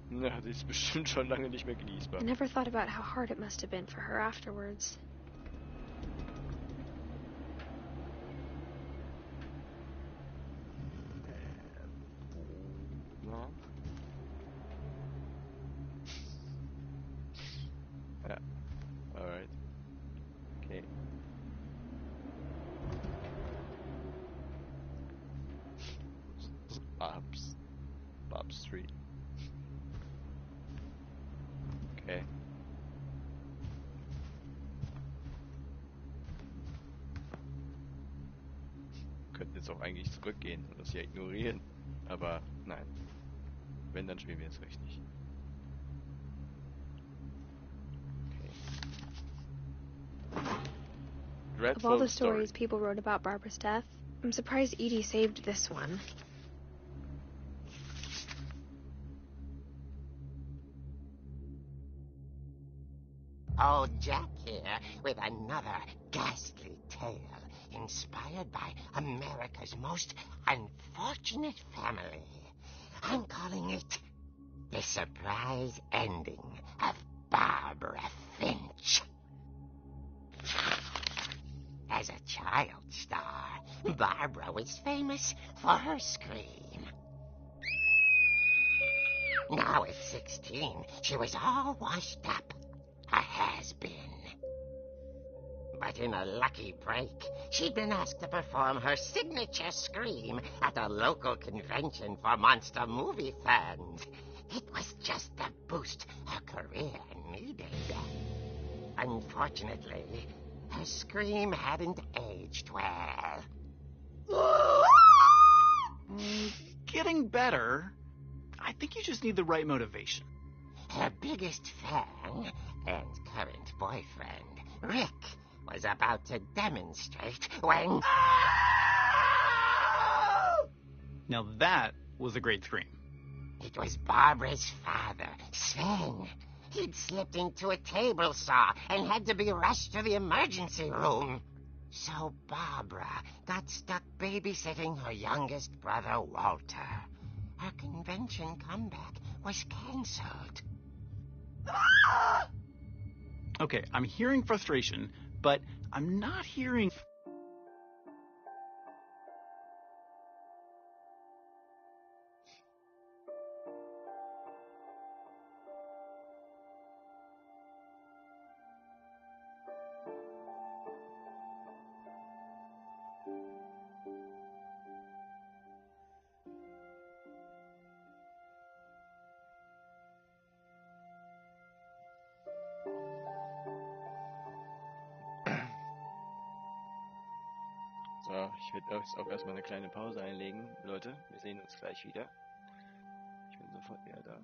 Na, die ist bestimmt schon lange nicht mehr genießbar. I never thought about how hard it must have been for her afterwards. No. Ja. Alright. Okay. Bob Street. Okay. Könnten jetzt auch eigentlich zurückgehen und das hier ignorieren. Aber nein. Wenn, dann spielen wir jetzt richtig. Okay. Of all the Dreadful stories story. people wrote about Barbara's death, I'm surprised Edie saved this one. Old Jack here with another ghastly tale inspired by America's most unfortunate family. I'm calling it The Surprise Ending of Barbara Finch. As a child star, Barbara was famous for her scream. Now at 16, she was all washed up. A has-been. But in a lucky break, she'd been asked to perform her signature scream at a local convention for monster movie fans. It was just the boost her career needed. Unfortunately, her scream hadn't aged well. Getting better. I think you just need the right motivation. Her biggest fan and current boyfriend, Rick, was about to demonstrate when... Now that was a great scream. It was Barbara's father, Sven. He'd slipped into a table saw and had to be rushed to the emergency room. So Barbara got stuck babysitting her youngest brother, Walter. Her convention comeback was canceled. Okay, I'm hearing frustration, but I'm not hearing... So, ich werde jetzt auch erstmal eine kleine Pause einlegen. Leute, wir sehen uns gleich wieder. Ich bin sofort wieder da.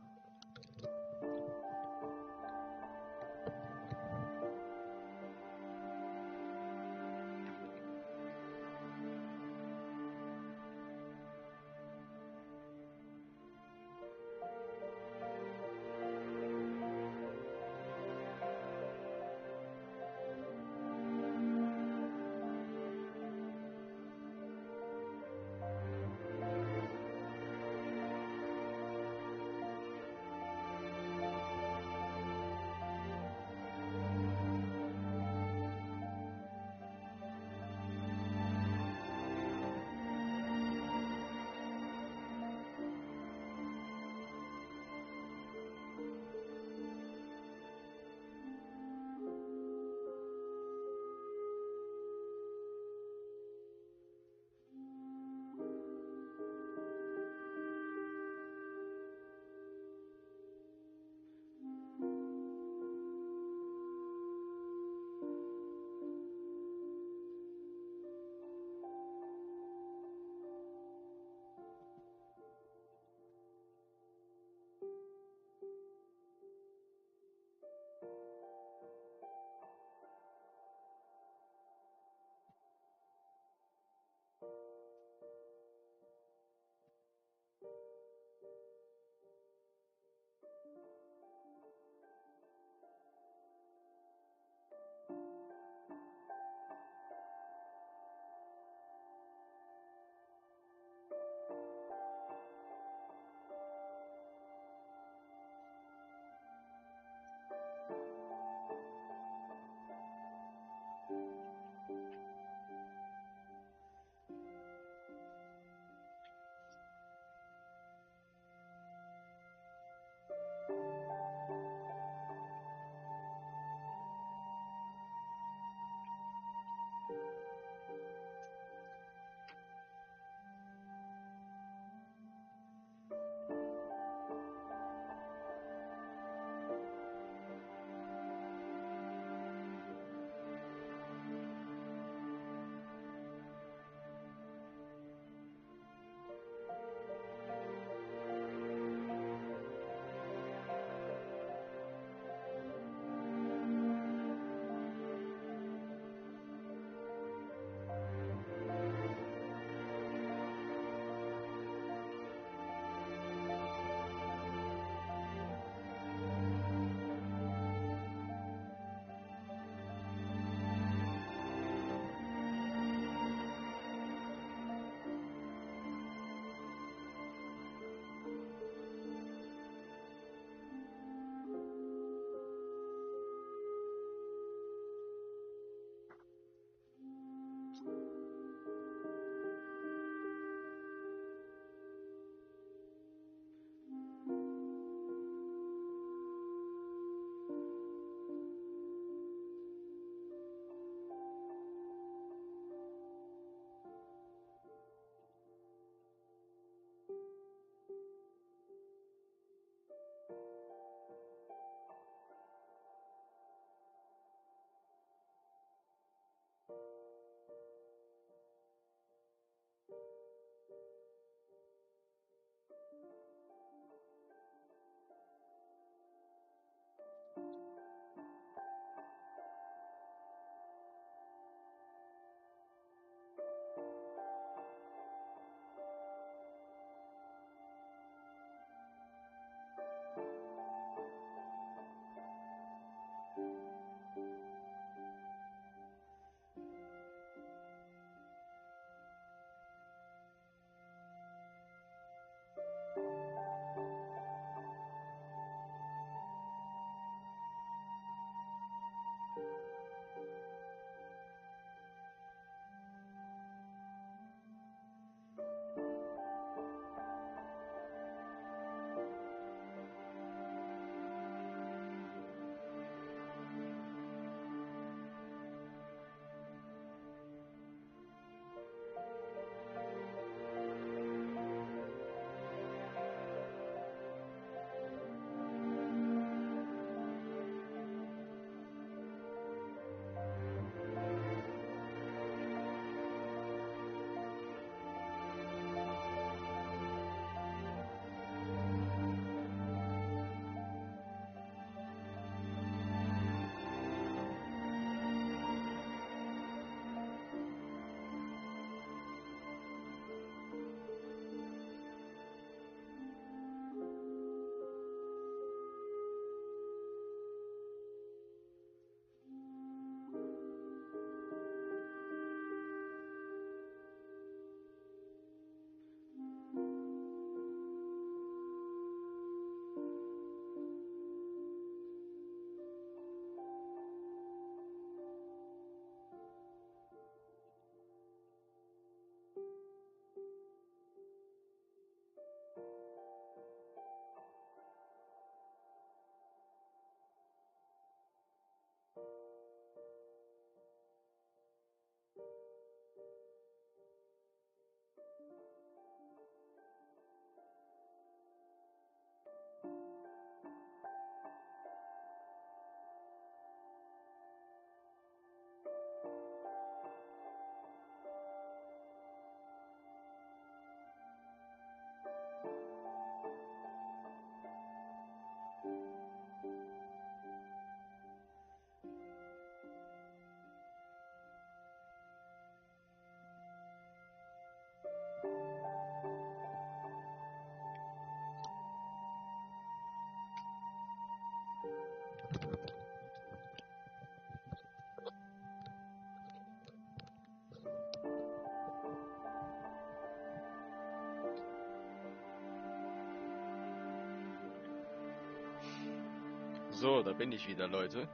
So, da bin ich wieder, Leute.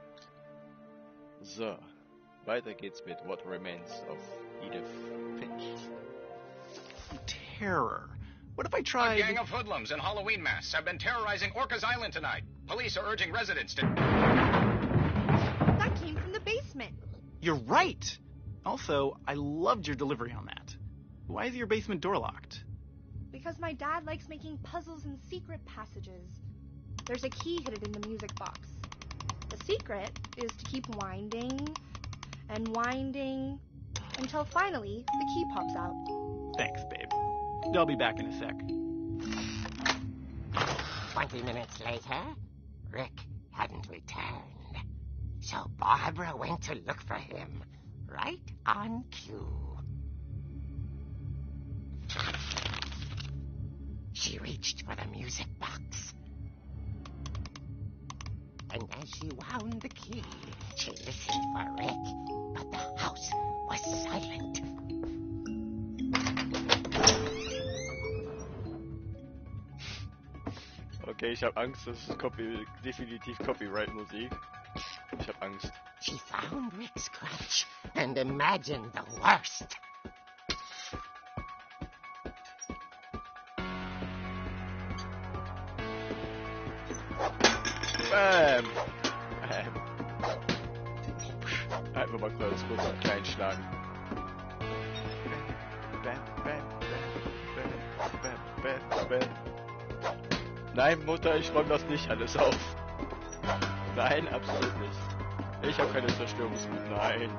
So, weiter geht's mit What Remains of Edith Finch. Terror. What if I A tried... gang of hoodlums in Halloween masks have been terrorizing Orcas Island tonight. Police are urging residents to... That came from the basement. You're right! Also, I loved your delivery on that. Why is your basement door locked? Because my dad likes making puzzles and secret passages. There's a key hidden in the music box. The secret is to keep winding and winding until finally the key pops out. Thanks, babe. I'll be back in a sec. 20 minutes later, Rick hadn't returned. So Barbara went to look for him, right on cue. She reached for the music box. And as she wound the key, she listened for Rick, but the house was silent. Okay, ich hab Angst, das ist definitiv Copyright-Musik. Ich hab Angst. She found Rick's crutch and imagined the worst. Bam! Bam! Einfach mal kurz einen kleinen schlagen. Bam, bam, bam, bam, bam, bam, bam. Nein, Mutter, ich räume das nicht alles auf. Nein, absolut nicht. Ich habe keine Zerstörungsgut, nein.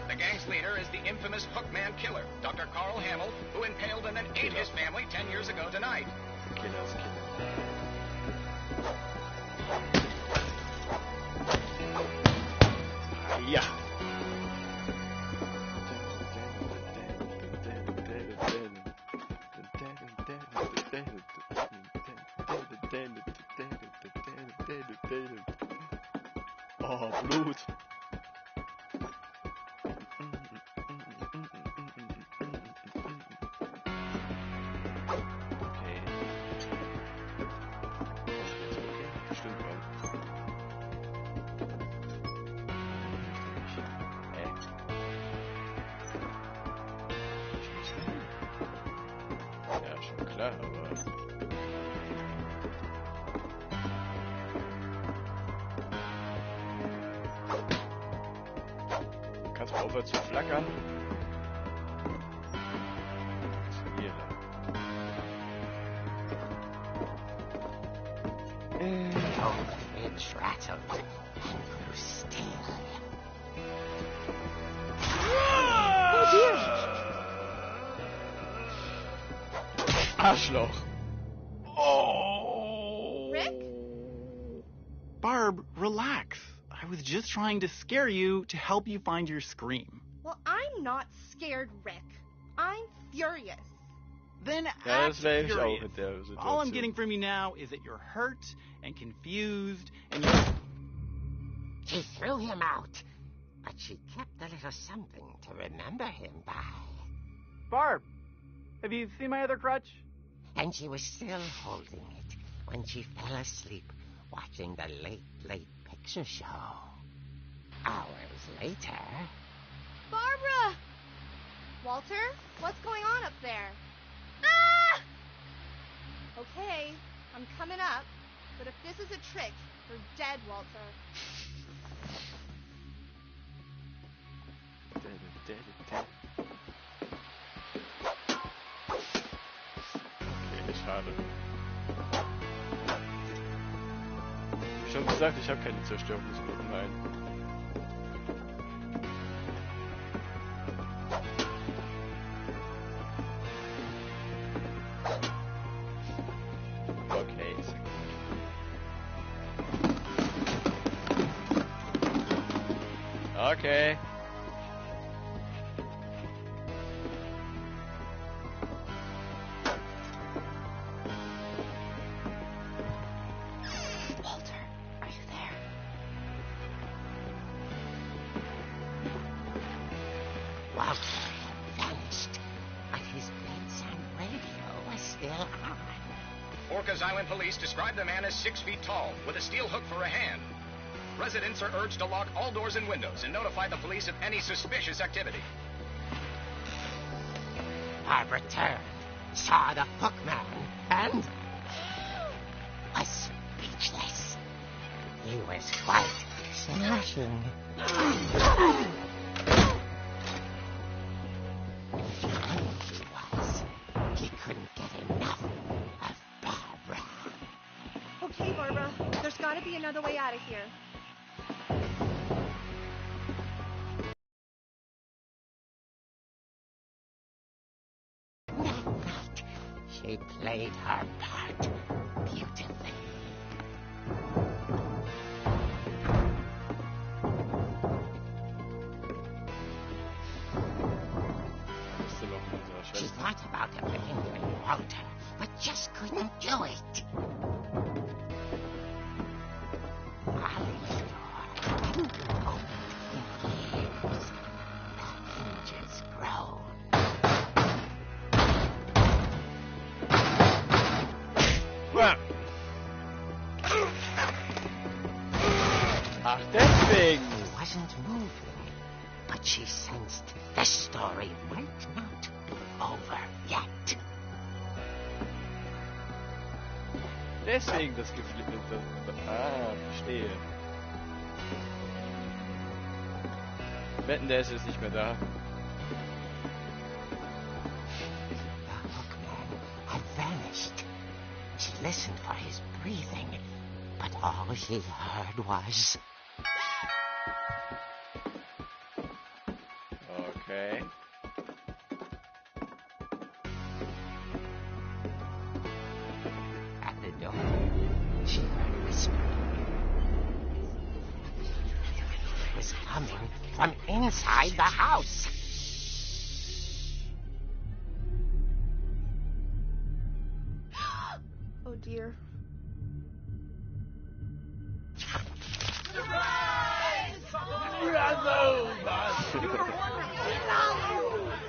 The gang's leader is the infamous Hookman killer, Dr. Carl Hamill, who impaled and then ate his family 10 years ago tonight. Killers, Killer. Ja. Oh, Blut. Okay. Stimmt schon. Ja, schon klar, aber... Kannst du mal aufhören zu flackern? The old fridge rattled and grew still. Arschloch! Oh! Rick? Barb, relax. I was just trying to scare you to help you find your scream. Well, I'm not scared, Rick. I'm furious. Then Ja, act das wäre ich auch furious. in der Situation. All I'm getting from you now is that you're hurt and confused and She threw him out, but she kept a little something to remember him by. Barb, have you seen my other crutch? And she was still holding it when she fell asleep watching the late picture show. Hours later... Barbara! Walter, what's going on up there? Ah! Okay, I'm coming up, but if this is a trick, you're dead, Walter. Okay, schade. Wie schon gesagt, ich habe keine Zerstörungsgruppen, nein. Okay, ist ja gut. Okay. Walter, are you there? still on. Orcas Island police describe the man as 6 feet tall, with a steel hook for a hand. Residents are urged to lock all doors and windows and notify the police of any suspicious activity. Barbara turned, saw the hook man, and was speechless. He was quite smashing. He couldn't get enough of Barbara. Okay, Barbara, there's gotta be another way out of here. That night, she played her part beautifully. She thought about abandoning Walter, but just couldn't do it. Molly's door hadn't been opened in years. The hinges groaned. Ach, deswegen! He wasn't moving, but she sensed the story might not be over yet. Deswegen das geflippte. Ah, verstehe. Wetten, der ist jetzt nicht mehr da. The hookman had vanished. She listened for his breathing, but all she heard was... Okay. At the door, she heard whispering. It was coming from inside the house. Oh dear. The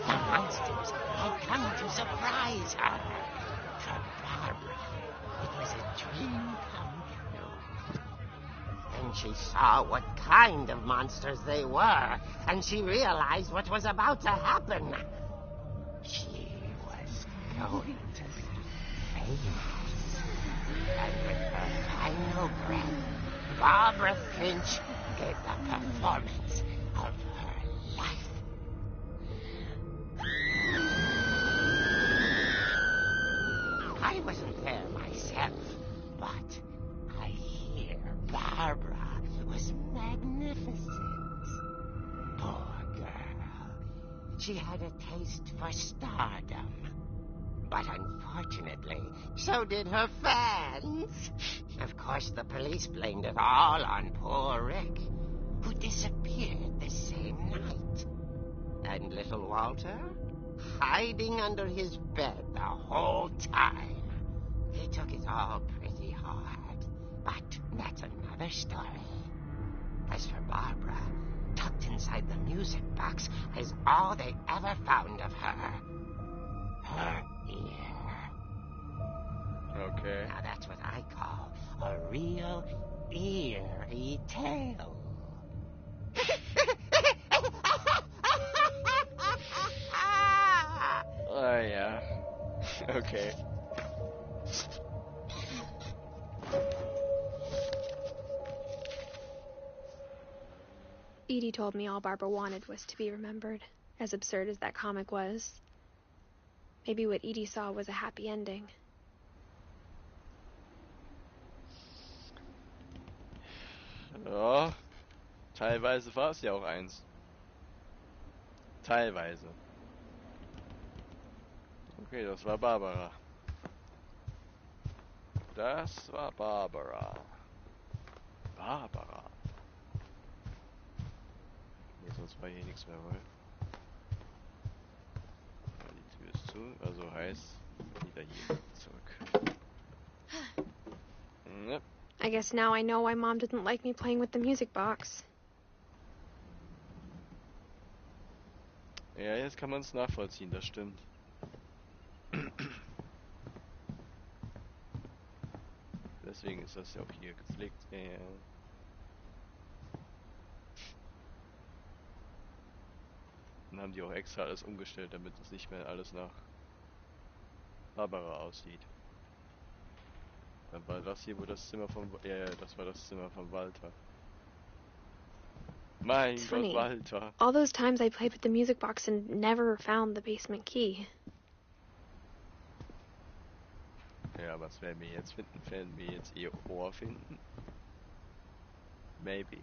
monsters had come to surprise her. For Barbara, it was a dream come true. Then she saw what kind of monsters they were, and she realized what was about to happen. She was going to be famous. And with her final breath, Barbara Finch gave the performance of her life. I wasn't there myself, but I hear Barbara was magnificent. Poor girl. She had a taste for stardom. But unfortunately, so did her fans. Of course, the police blamed it all on poor Rick, who disappeared the same night. And little Walter? Hiding under his bed the whole time. He took it all pretty hard. But that's another story. As for Barbara, tucked inside the music box is all they ever found of her. Her ear. Okay. Now that's what I call a real eerie tale. Oh, yeah. Okay. Edie told me all Barbara wanted was to be remembered, as absurd as that comic was. Maybe what Edie saw was a happy ending. Ja, teilweise war es ja auch eins. Teilweise. Okay, das war Barbara. Das war Barbara. Barbara. Nee, sonst war hier nichts mehr, wohl. Ja, die Tür ist zu, also heißt wieder hier zurück. Yep. I guess now I know why Mom didn't like me playing with the music box. Ja, jetzt kann man es nachvollziehen, das stimmt. deswegen ist das ja auch hier gepflegt. Dann haben die auch extra alles umgestellt, damit es nicht mehr alles nach Barbara aussieht. Dann war das hier wohl das Zimmer von... das war das Zimmer von Walter. Mein It's Gott, funny. Walter. All those times I played with the music box and never found the basement key. Ja, was werden wir jetzt finden? Werden wir jetzt ihr Ohr finden? Maybe.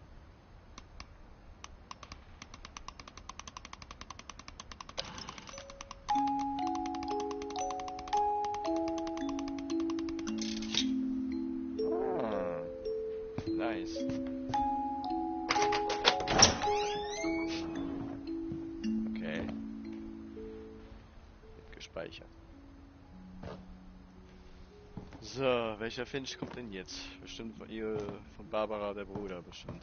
Ah, nice. Okay. Wird gespeichert. So, welcher Finch kommt denn jetzt? Bestimmt von Barbara, der Bruder, bestimmt.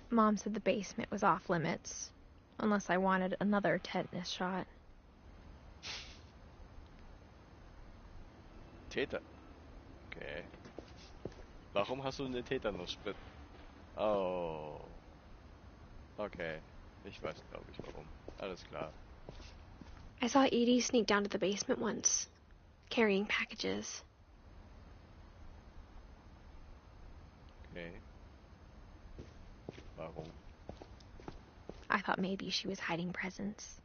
Mom said the basement was off limits, unless I wanted another tetanus shot. Täter. Okay. Warum hast du eine Tetanus-Sprit? Oh. Okay. Ich weiß, glaube ich, warum. Alles klar. I saw Edie sneak down to the basement once, carrying packages. Okay. Warum? I thought maybe she was hiding presents.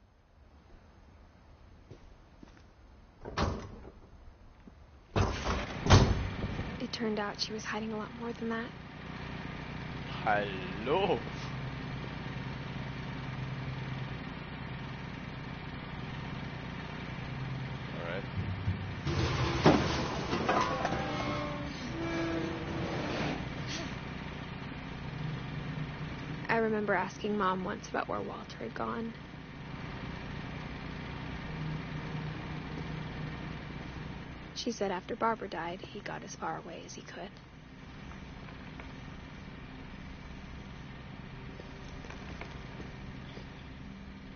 It turned out she was hiding a lot more than that. Hallo! Alright. I remember asking Mom once about where Walter had gone. She said after Barbara died, he got as far away as he could.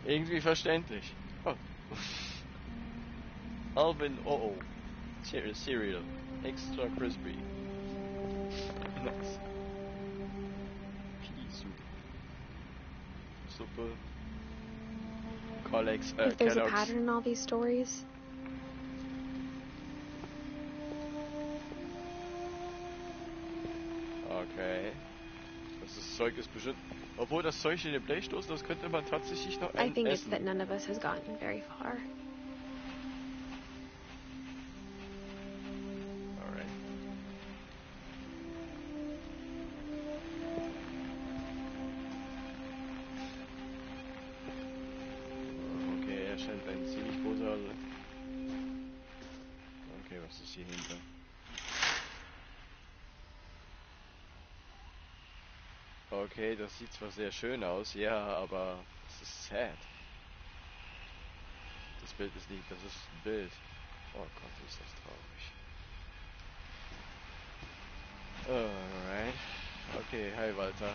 Irgendwie verständlich. Oh. Alvin, oh. Cereal. Extra crispy. Nice. Pea soup. Suppe. If there's a Kellogg's. pattern in all these stories, Okay. Das Zeug ist bestimmt... Obwohl das Zeug in den Blech stoßt, das könnte man tatsächlich noch I think it's essen. that none of us has gotten very far. Alright. Okay, er scheint ein ziemlich großer... Okay, was ist hier hinter? Okay, das sieht zwar sehr schön aus, ja, aber es ist sad. Das Bild ist nicht, das ist ein Bild. Oh Gott, ist das traurig. Alright. Okay, hi Walter.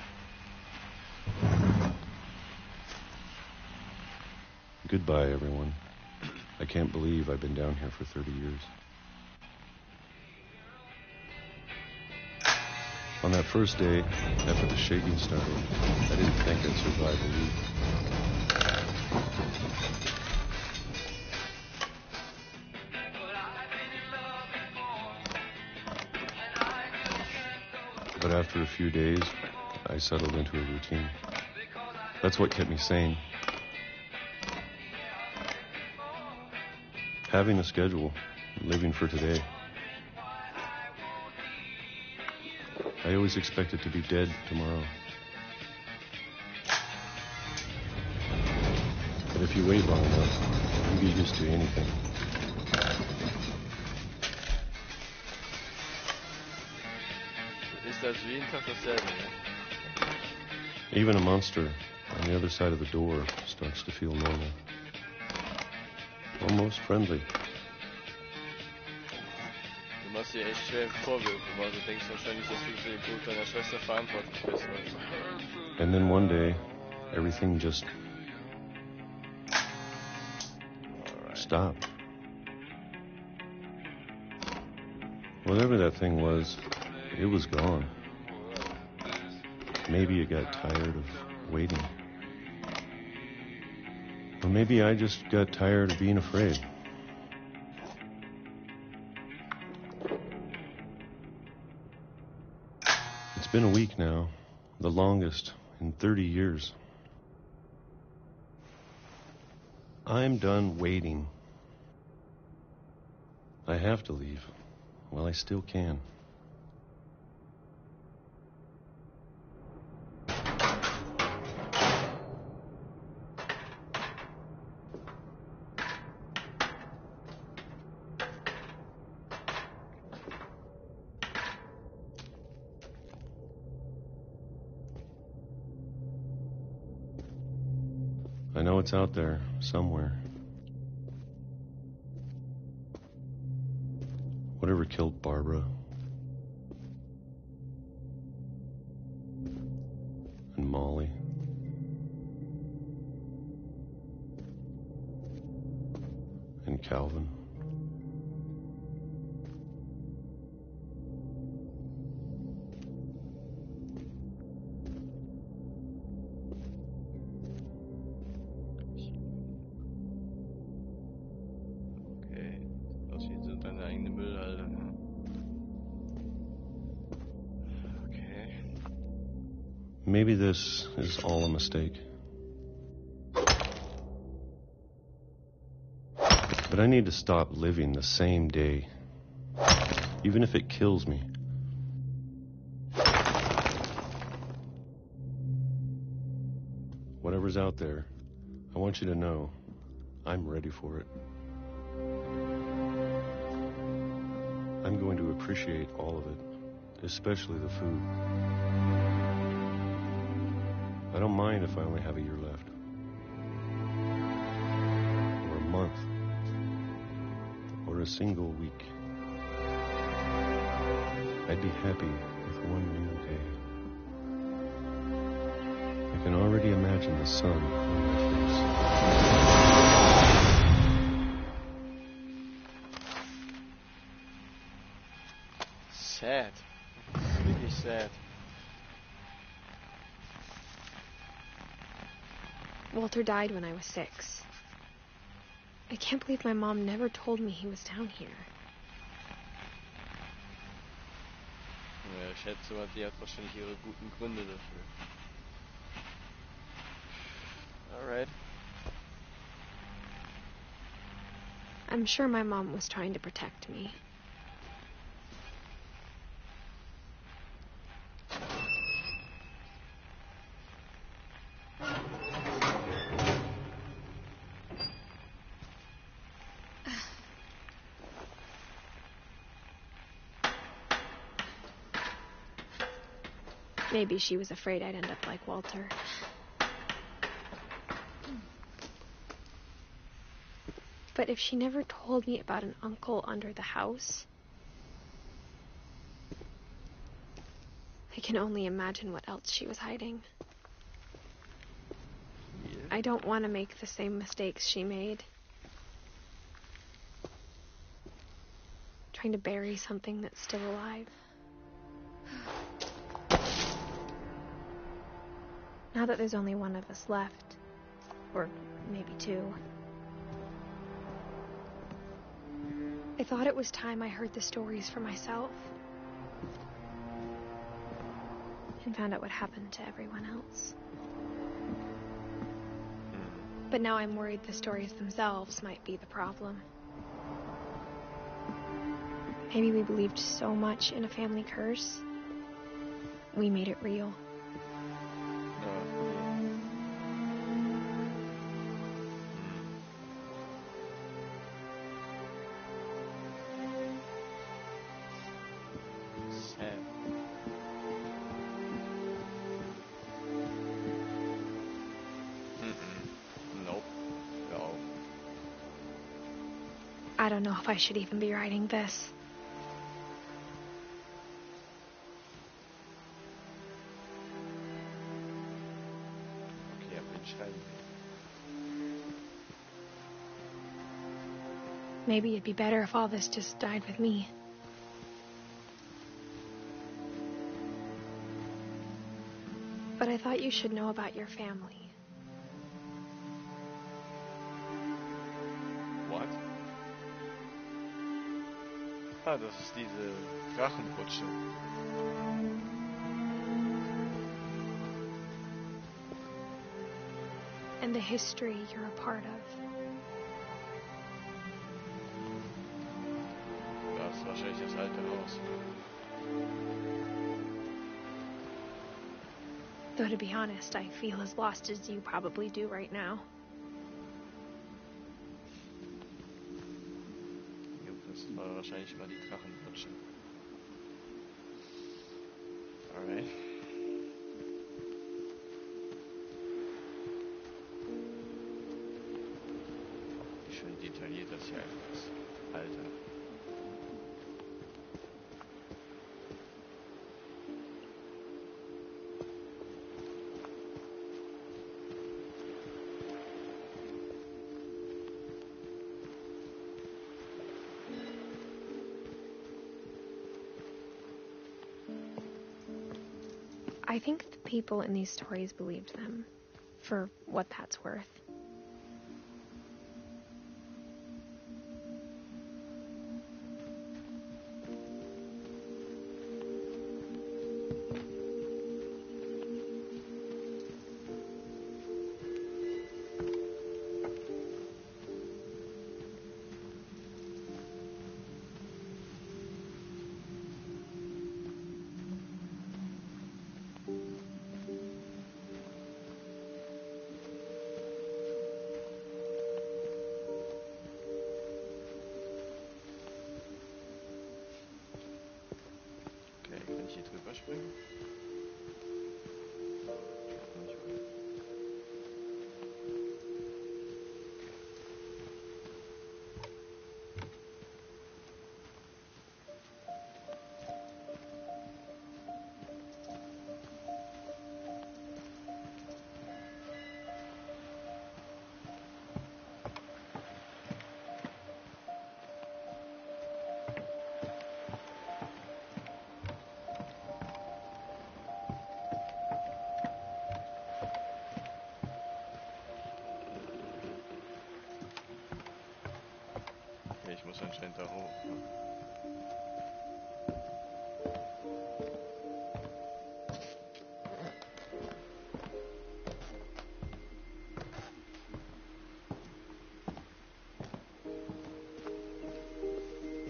Goodbye, everyone. I can't believe I've been down here for 30 years. On that first day, after the shaking started, I didn't think I'd survive a week. But after a few days, I settled into a routine. That's what kept me sane. Having a schedule, living for today. I always expected to be dead tomorrow. But if you wait long enough, you get used to anything. Ist das jeden Tag dasselbe, ne? Even a monster on the other side of the door starts to feel normal. Almost friendly. Du machst dir echt schwer Vorwürfe, weil du denkst wahrscheinlich, dass du für den Tod deiner Schwester verantwortlich bist. And then one day, everything just stopped. Whatever that thing was, it was gone. Maybe it got tired of waiting. Or maybe I just got tired of being afraid. It's been a week now, the longest in 30 years. I'm done waiting. I have to leave. Well, I still can. I know it's out there, somewhere. Whatever killed Barbara. And Molly. And Calvin. Aussehen sind deine eigene Müllhalde. Okay. Maybe this is all a mistake. But I need to stop living the same day, even if it kills me. Whatever's out there, I want you to know I'm ready for it. I'm going to appreciate all of it, especially the food. I don't mind if I only have a year left. Or a month. Or a single week. I'd be happy with one new day. I can already imagine the sun on my face. Sad. Really sad. Walter died when I was 6. I can't believe my mom never told me he was down here. Ja, ich schätze mal, die hat wahrscheinlich ihre guten Gründe dafür. Alright. I'm sure my mom was trying to protect me. Maybe she was afraid I'd end up like Walter. But if she never told me about an uncle under the house, I can only imagine what else she was hiding. Yeah. I don't want to make the same mistakes she made. Trying to bury something that's still alive. Now that there's only one of us left, or maybe 2, I thought it was time I heard the stories for myself and found out what happened to everyone else. But now I'm worried the stories themselves might be the problem. Maybe we believed so much in a family curse, we made it real. I don't know if I should even be writing this. maybe it'd be better if all this just died with me. But I thought you should know about your family. What? Ah, das ist diese Drachenrutsche. And the history you're a part of. Das ist wahrscheinlich das alte Haus. Though to be honest, I feel as lost as you probably do right now. Jo, das war wahrscheinlich mal die Drachenrutsche. Alright. Wie schön detailliert das hier einfach ist. Alter. I think the people in these stories believed them, for what that's worth. Okay, kann ich hier drüber springen? Ich muss anscheinend da hoch.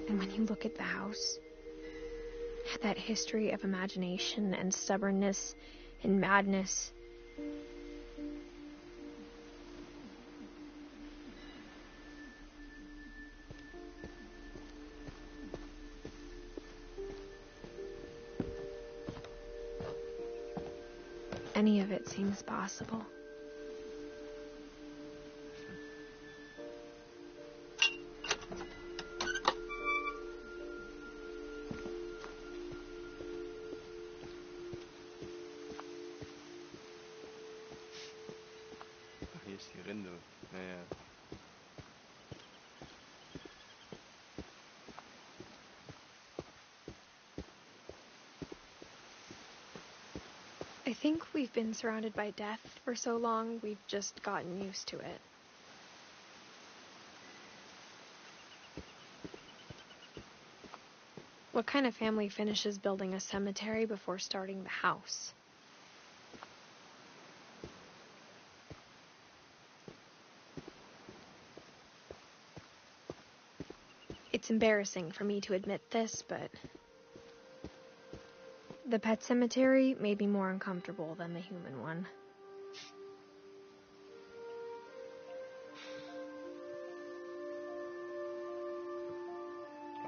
And when you look at the house, that history of imagination and stubbornness and madness, any of it seems possible. Ach, hier ist die Rinde. Naja. I think we've been surrounded by death for so long, we've just gotten used to it. What kind of family finishes building a cemetery before starting the house? It's embarrassing for me to admit this, but the pet cemetery made me more uncomfortable than the human one.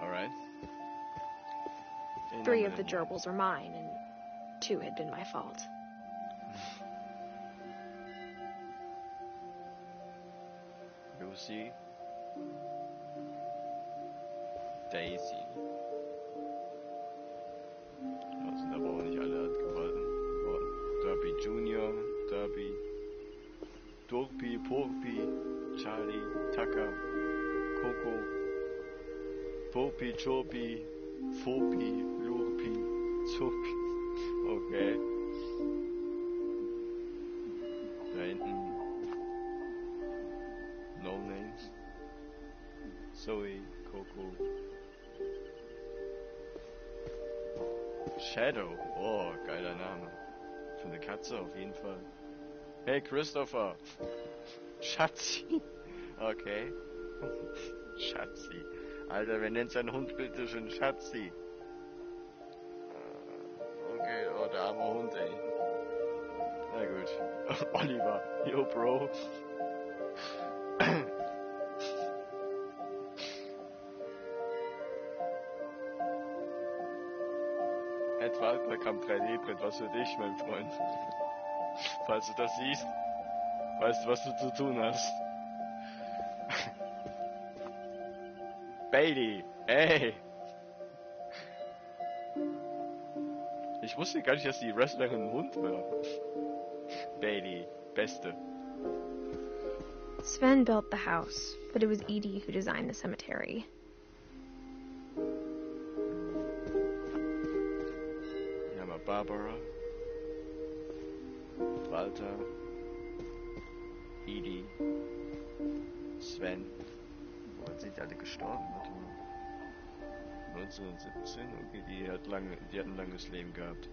Alright. 3 of the gerbils are mine, and 2 had been my fault. Lucy. Daisy. Das sind aber auch nicht alle abgehalten worden. Derby Junior, Derby, Dorpy, Porpy, Charlie, Tucker, Coco, Popi, Chopi, Fopi, Lurpi, Zopi. Okay. Da hinten. No Names. Zoe, Coco. Shadow. Oh, geiler Name. Für eine Katze auf jeden Fall. Hey Christopher. Schatzi. Okay. Schatzi. Alter, wer nennt seinen Hund bitte schön Schatzi? Okay, oh, der arme Hund, ey. Na gut. Oliver. Yo, Bro. Edward, da kam 3D-Brett, was für dich, mein Freund. Falls du das siehst, weißt du, was du zu tun hast. Bailey, ey! Ich wusste gar nicht, dass die Wrestlerin ein Hund war. Bailey, Beste. Sven built the house, but it was Edie who designed the cemetery. Hier haben wir Barbara, Walter, Edie, Sven. Wann sind die alle gestorben? Warte mal. 1917? Okay, die hat ein langes Leben gehabt.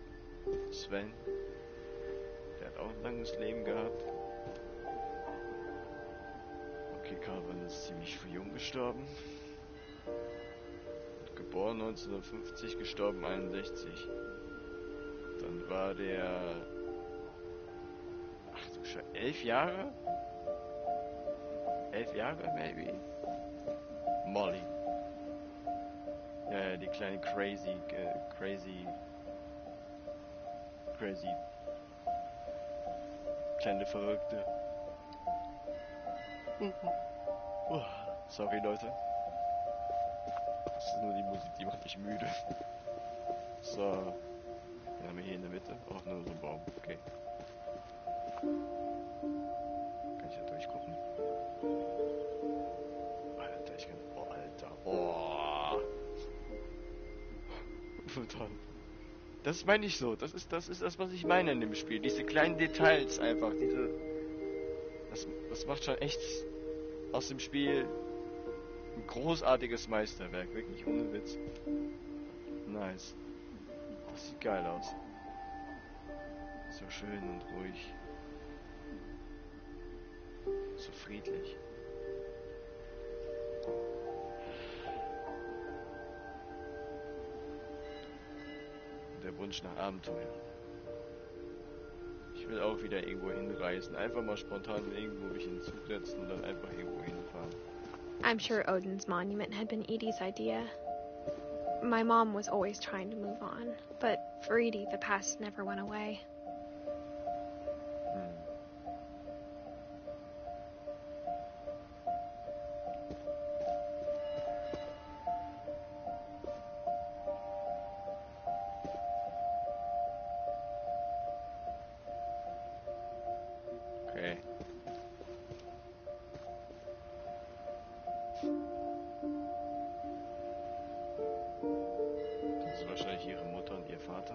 Sven, der hat auch ein langes Leben gehabt. Okay, Carvan ist ziemlich jung gestorben. Geboren 1950, gestorben 61. Dann war der... Ach du Scheiße, 11 Jahre? 11 Jahre, maybe? Molly. Ja, die kleine crazy kleine Verrückte. Sorry, Leute. Das ist nur die Musik, die macht mich müde. So. Den haben wir hier in der Mitte. Auch nur so ein Baum. Okay. Kann ich da durchgucken? Alter, ich kann... Oh, Alter. Oh. Brutal. Das meine ich so. Das ist das, was ich meine in dem Spiel. Diese kleinen Details einfach. Das macht schon echt aus dem Spiel ein großartiges Meisterwerk. Wirklich, ohne Witz. Nice. Das sieht geil aus. So schön und ruhig. So friedlich. Der Wunsch nach Abenteuer. Ich will auch wieder irgendwo hinreisen. Einfach mal spontan irgendwo mich in den Zug setzen und dann einfach irgendwo hinfahren. I'm sure Odin's monument had been Edie's idea. My mom was always trying to move on, but for Edie, the past never went away. Okay. Das ist wahrscheinlich ihre Mutter und ihr Vater.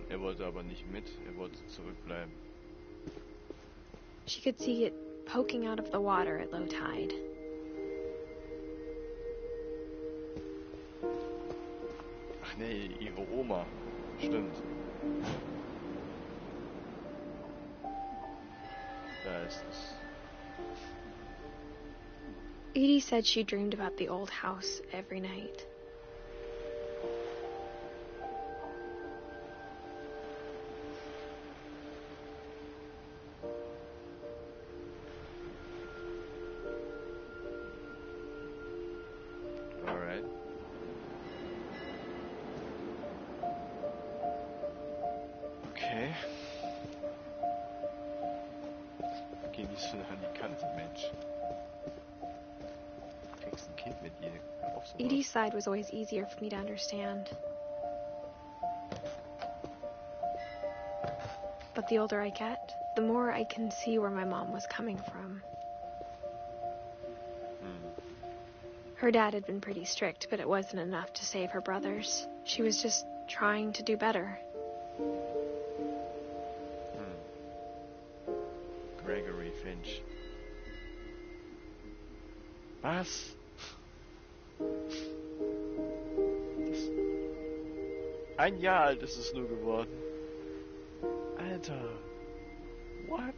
Er wollte aber nicht mit, er wollte zurückbleiben. She could see it poking out of the water at low tide. Ach nee, ihre Oma. Stimmt. Da ist es. Edie said she dreamed about the old house every night. Alright. Okay. Geh nicht so an die Kante, Mensch. Du kriegst ein Kind mit dir. Hör auf sowas. Edie's side was always easier for me to understand. But the older I get, the more I can see where my mom was coming from. Her dad had been pretty strict, but it wasn't enough to save her brothers. She was just trying to do better. Gregory Finch. Was? Ein Jahr alt ist es nur geworden. Alter. What?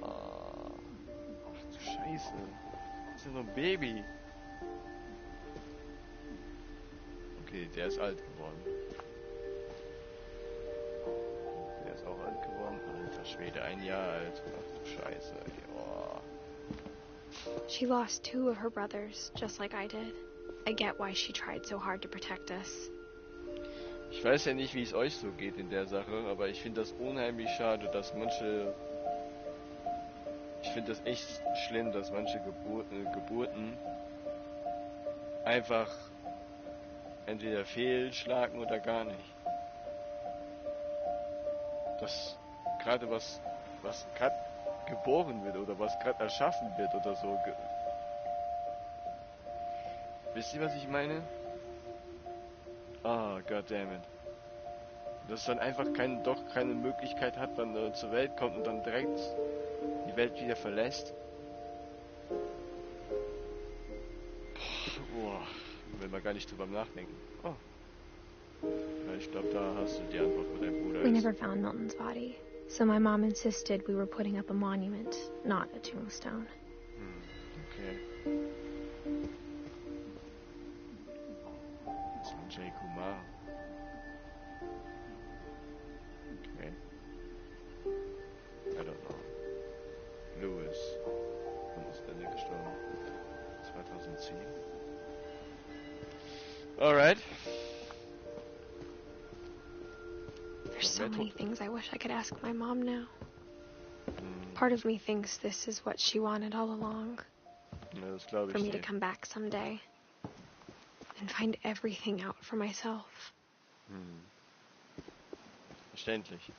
Oh. Ach du Scheiße. Das ist ja nur ein Baby. Okay, der ist alt geworden. Der ist auch alt geworden. Alter Schwede, ein Jahr alt. Ach du Scheiße, ey. Oh. She lost 2 of her brothers, just like I did. I get why she tried so hard to protect us. Ich weiß ja nicht, wie es euch so geht in der Sache, aber ich finde das unheimlich schade, dass manche... Ich finde das echt schlimm, dass manche Geburten einfach entweder fehlschlagen oder gar nicht. Dass gerade was gerade geboren wird oder was gerade erschaffen wird oder so. Wisst ihr, was ich meine? Ah, goddammit. Dass es dann einfach keine Möglichkeit hat, dann zur Welt kommt und dann direkt die Welt wieder verlässt. Boah, will man gar nicht drüber nachdenken. Oh. Ja, ich glaube, da hast du die Antwort, wo dein Bruder We ist. never found Milton's body, so my mom insisted we were putting up a monument, not a tombstone. Okay. Jay Kumar. Okay. I don't know. Lewis. Wann ist der gestorben? 2010. Alright. There's so many things I wish I could ask my mom now. Part of me thinks this is what she wanted all along. Ja, das glaube For ich me to dir. come back someday and find everything out for myself. Verständlich.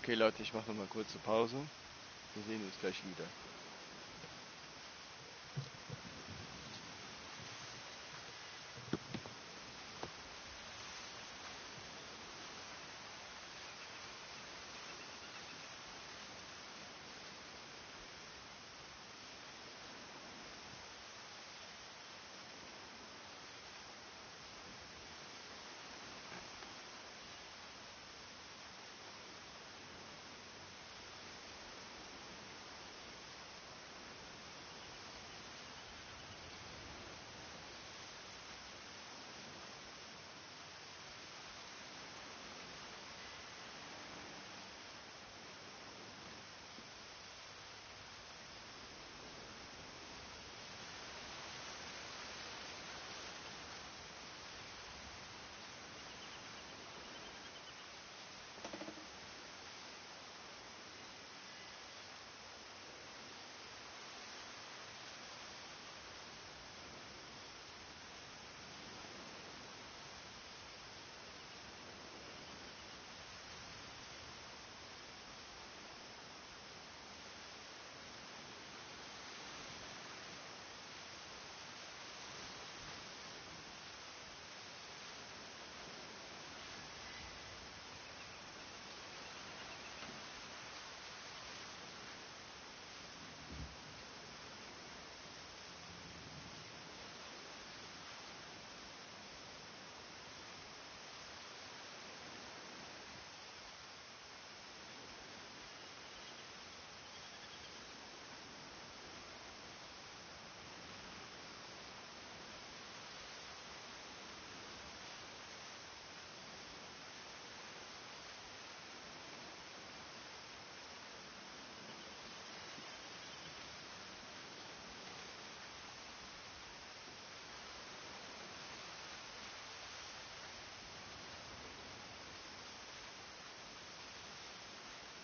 Okay Leute, ich mache nochmal kurze Pause. Wir sehen uns gleich wieder.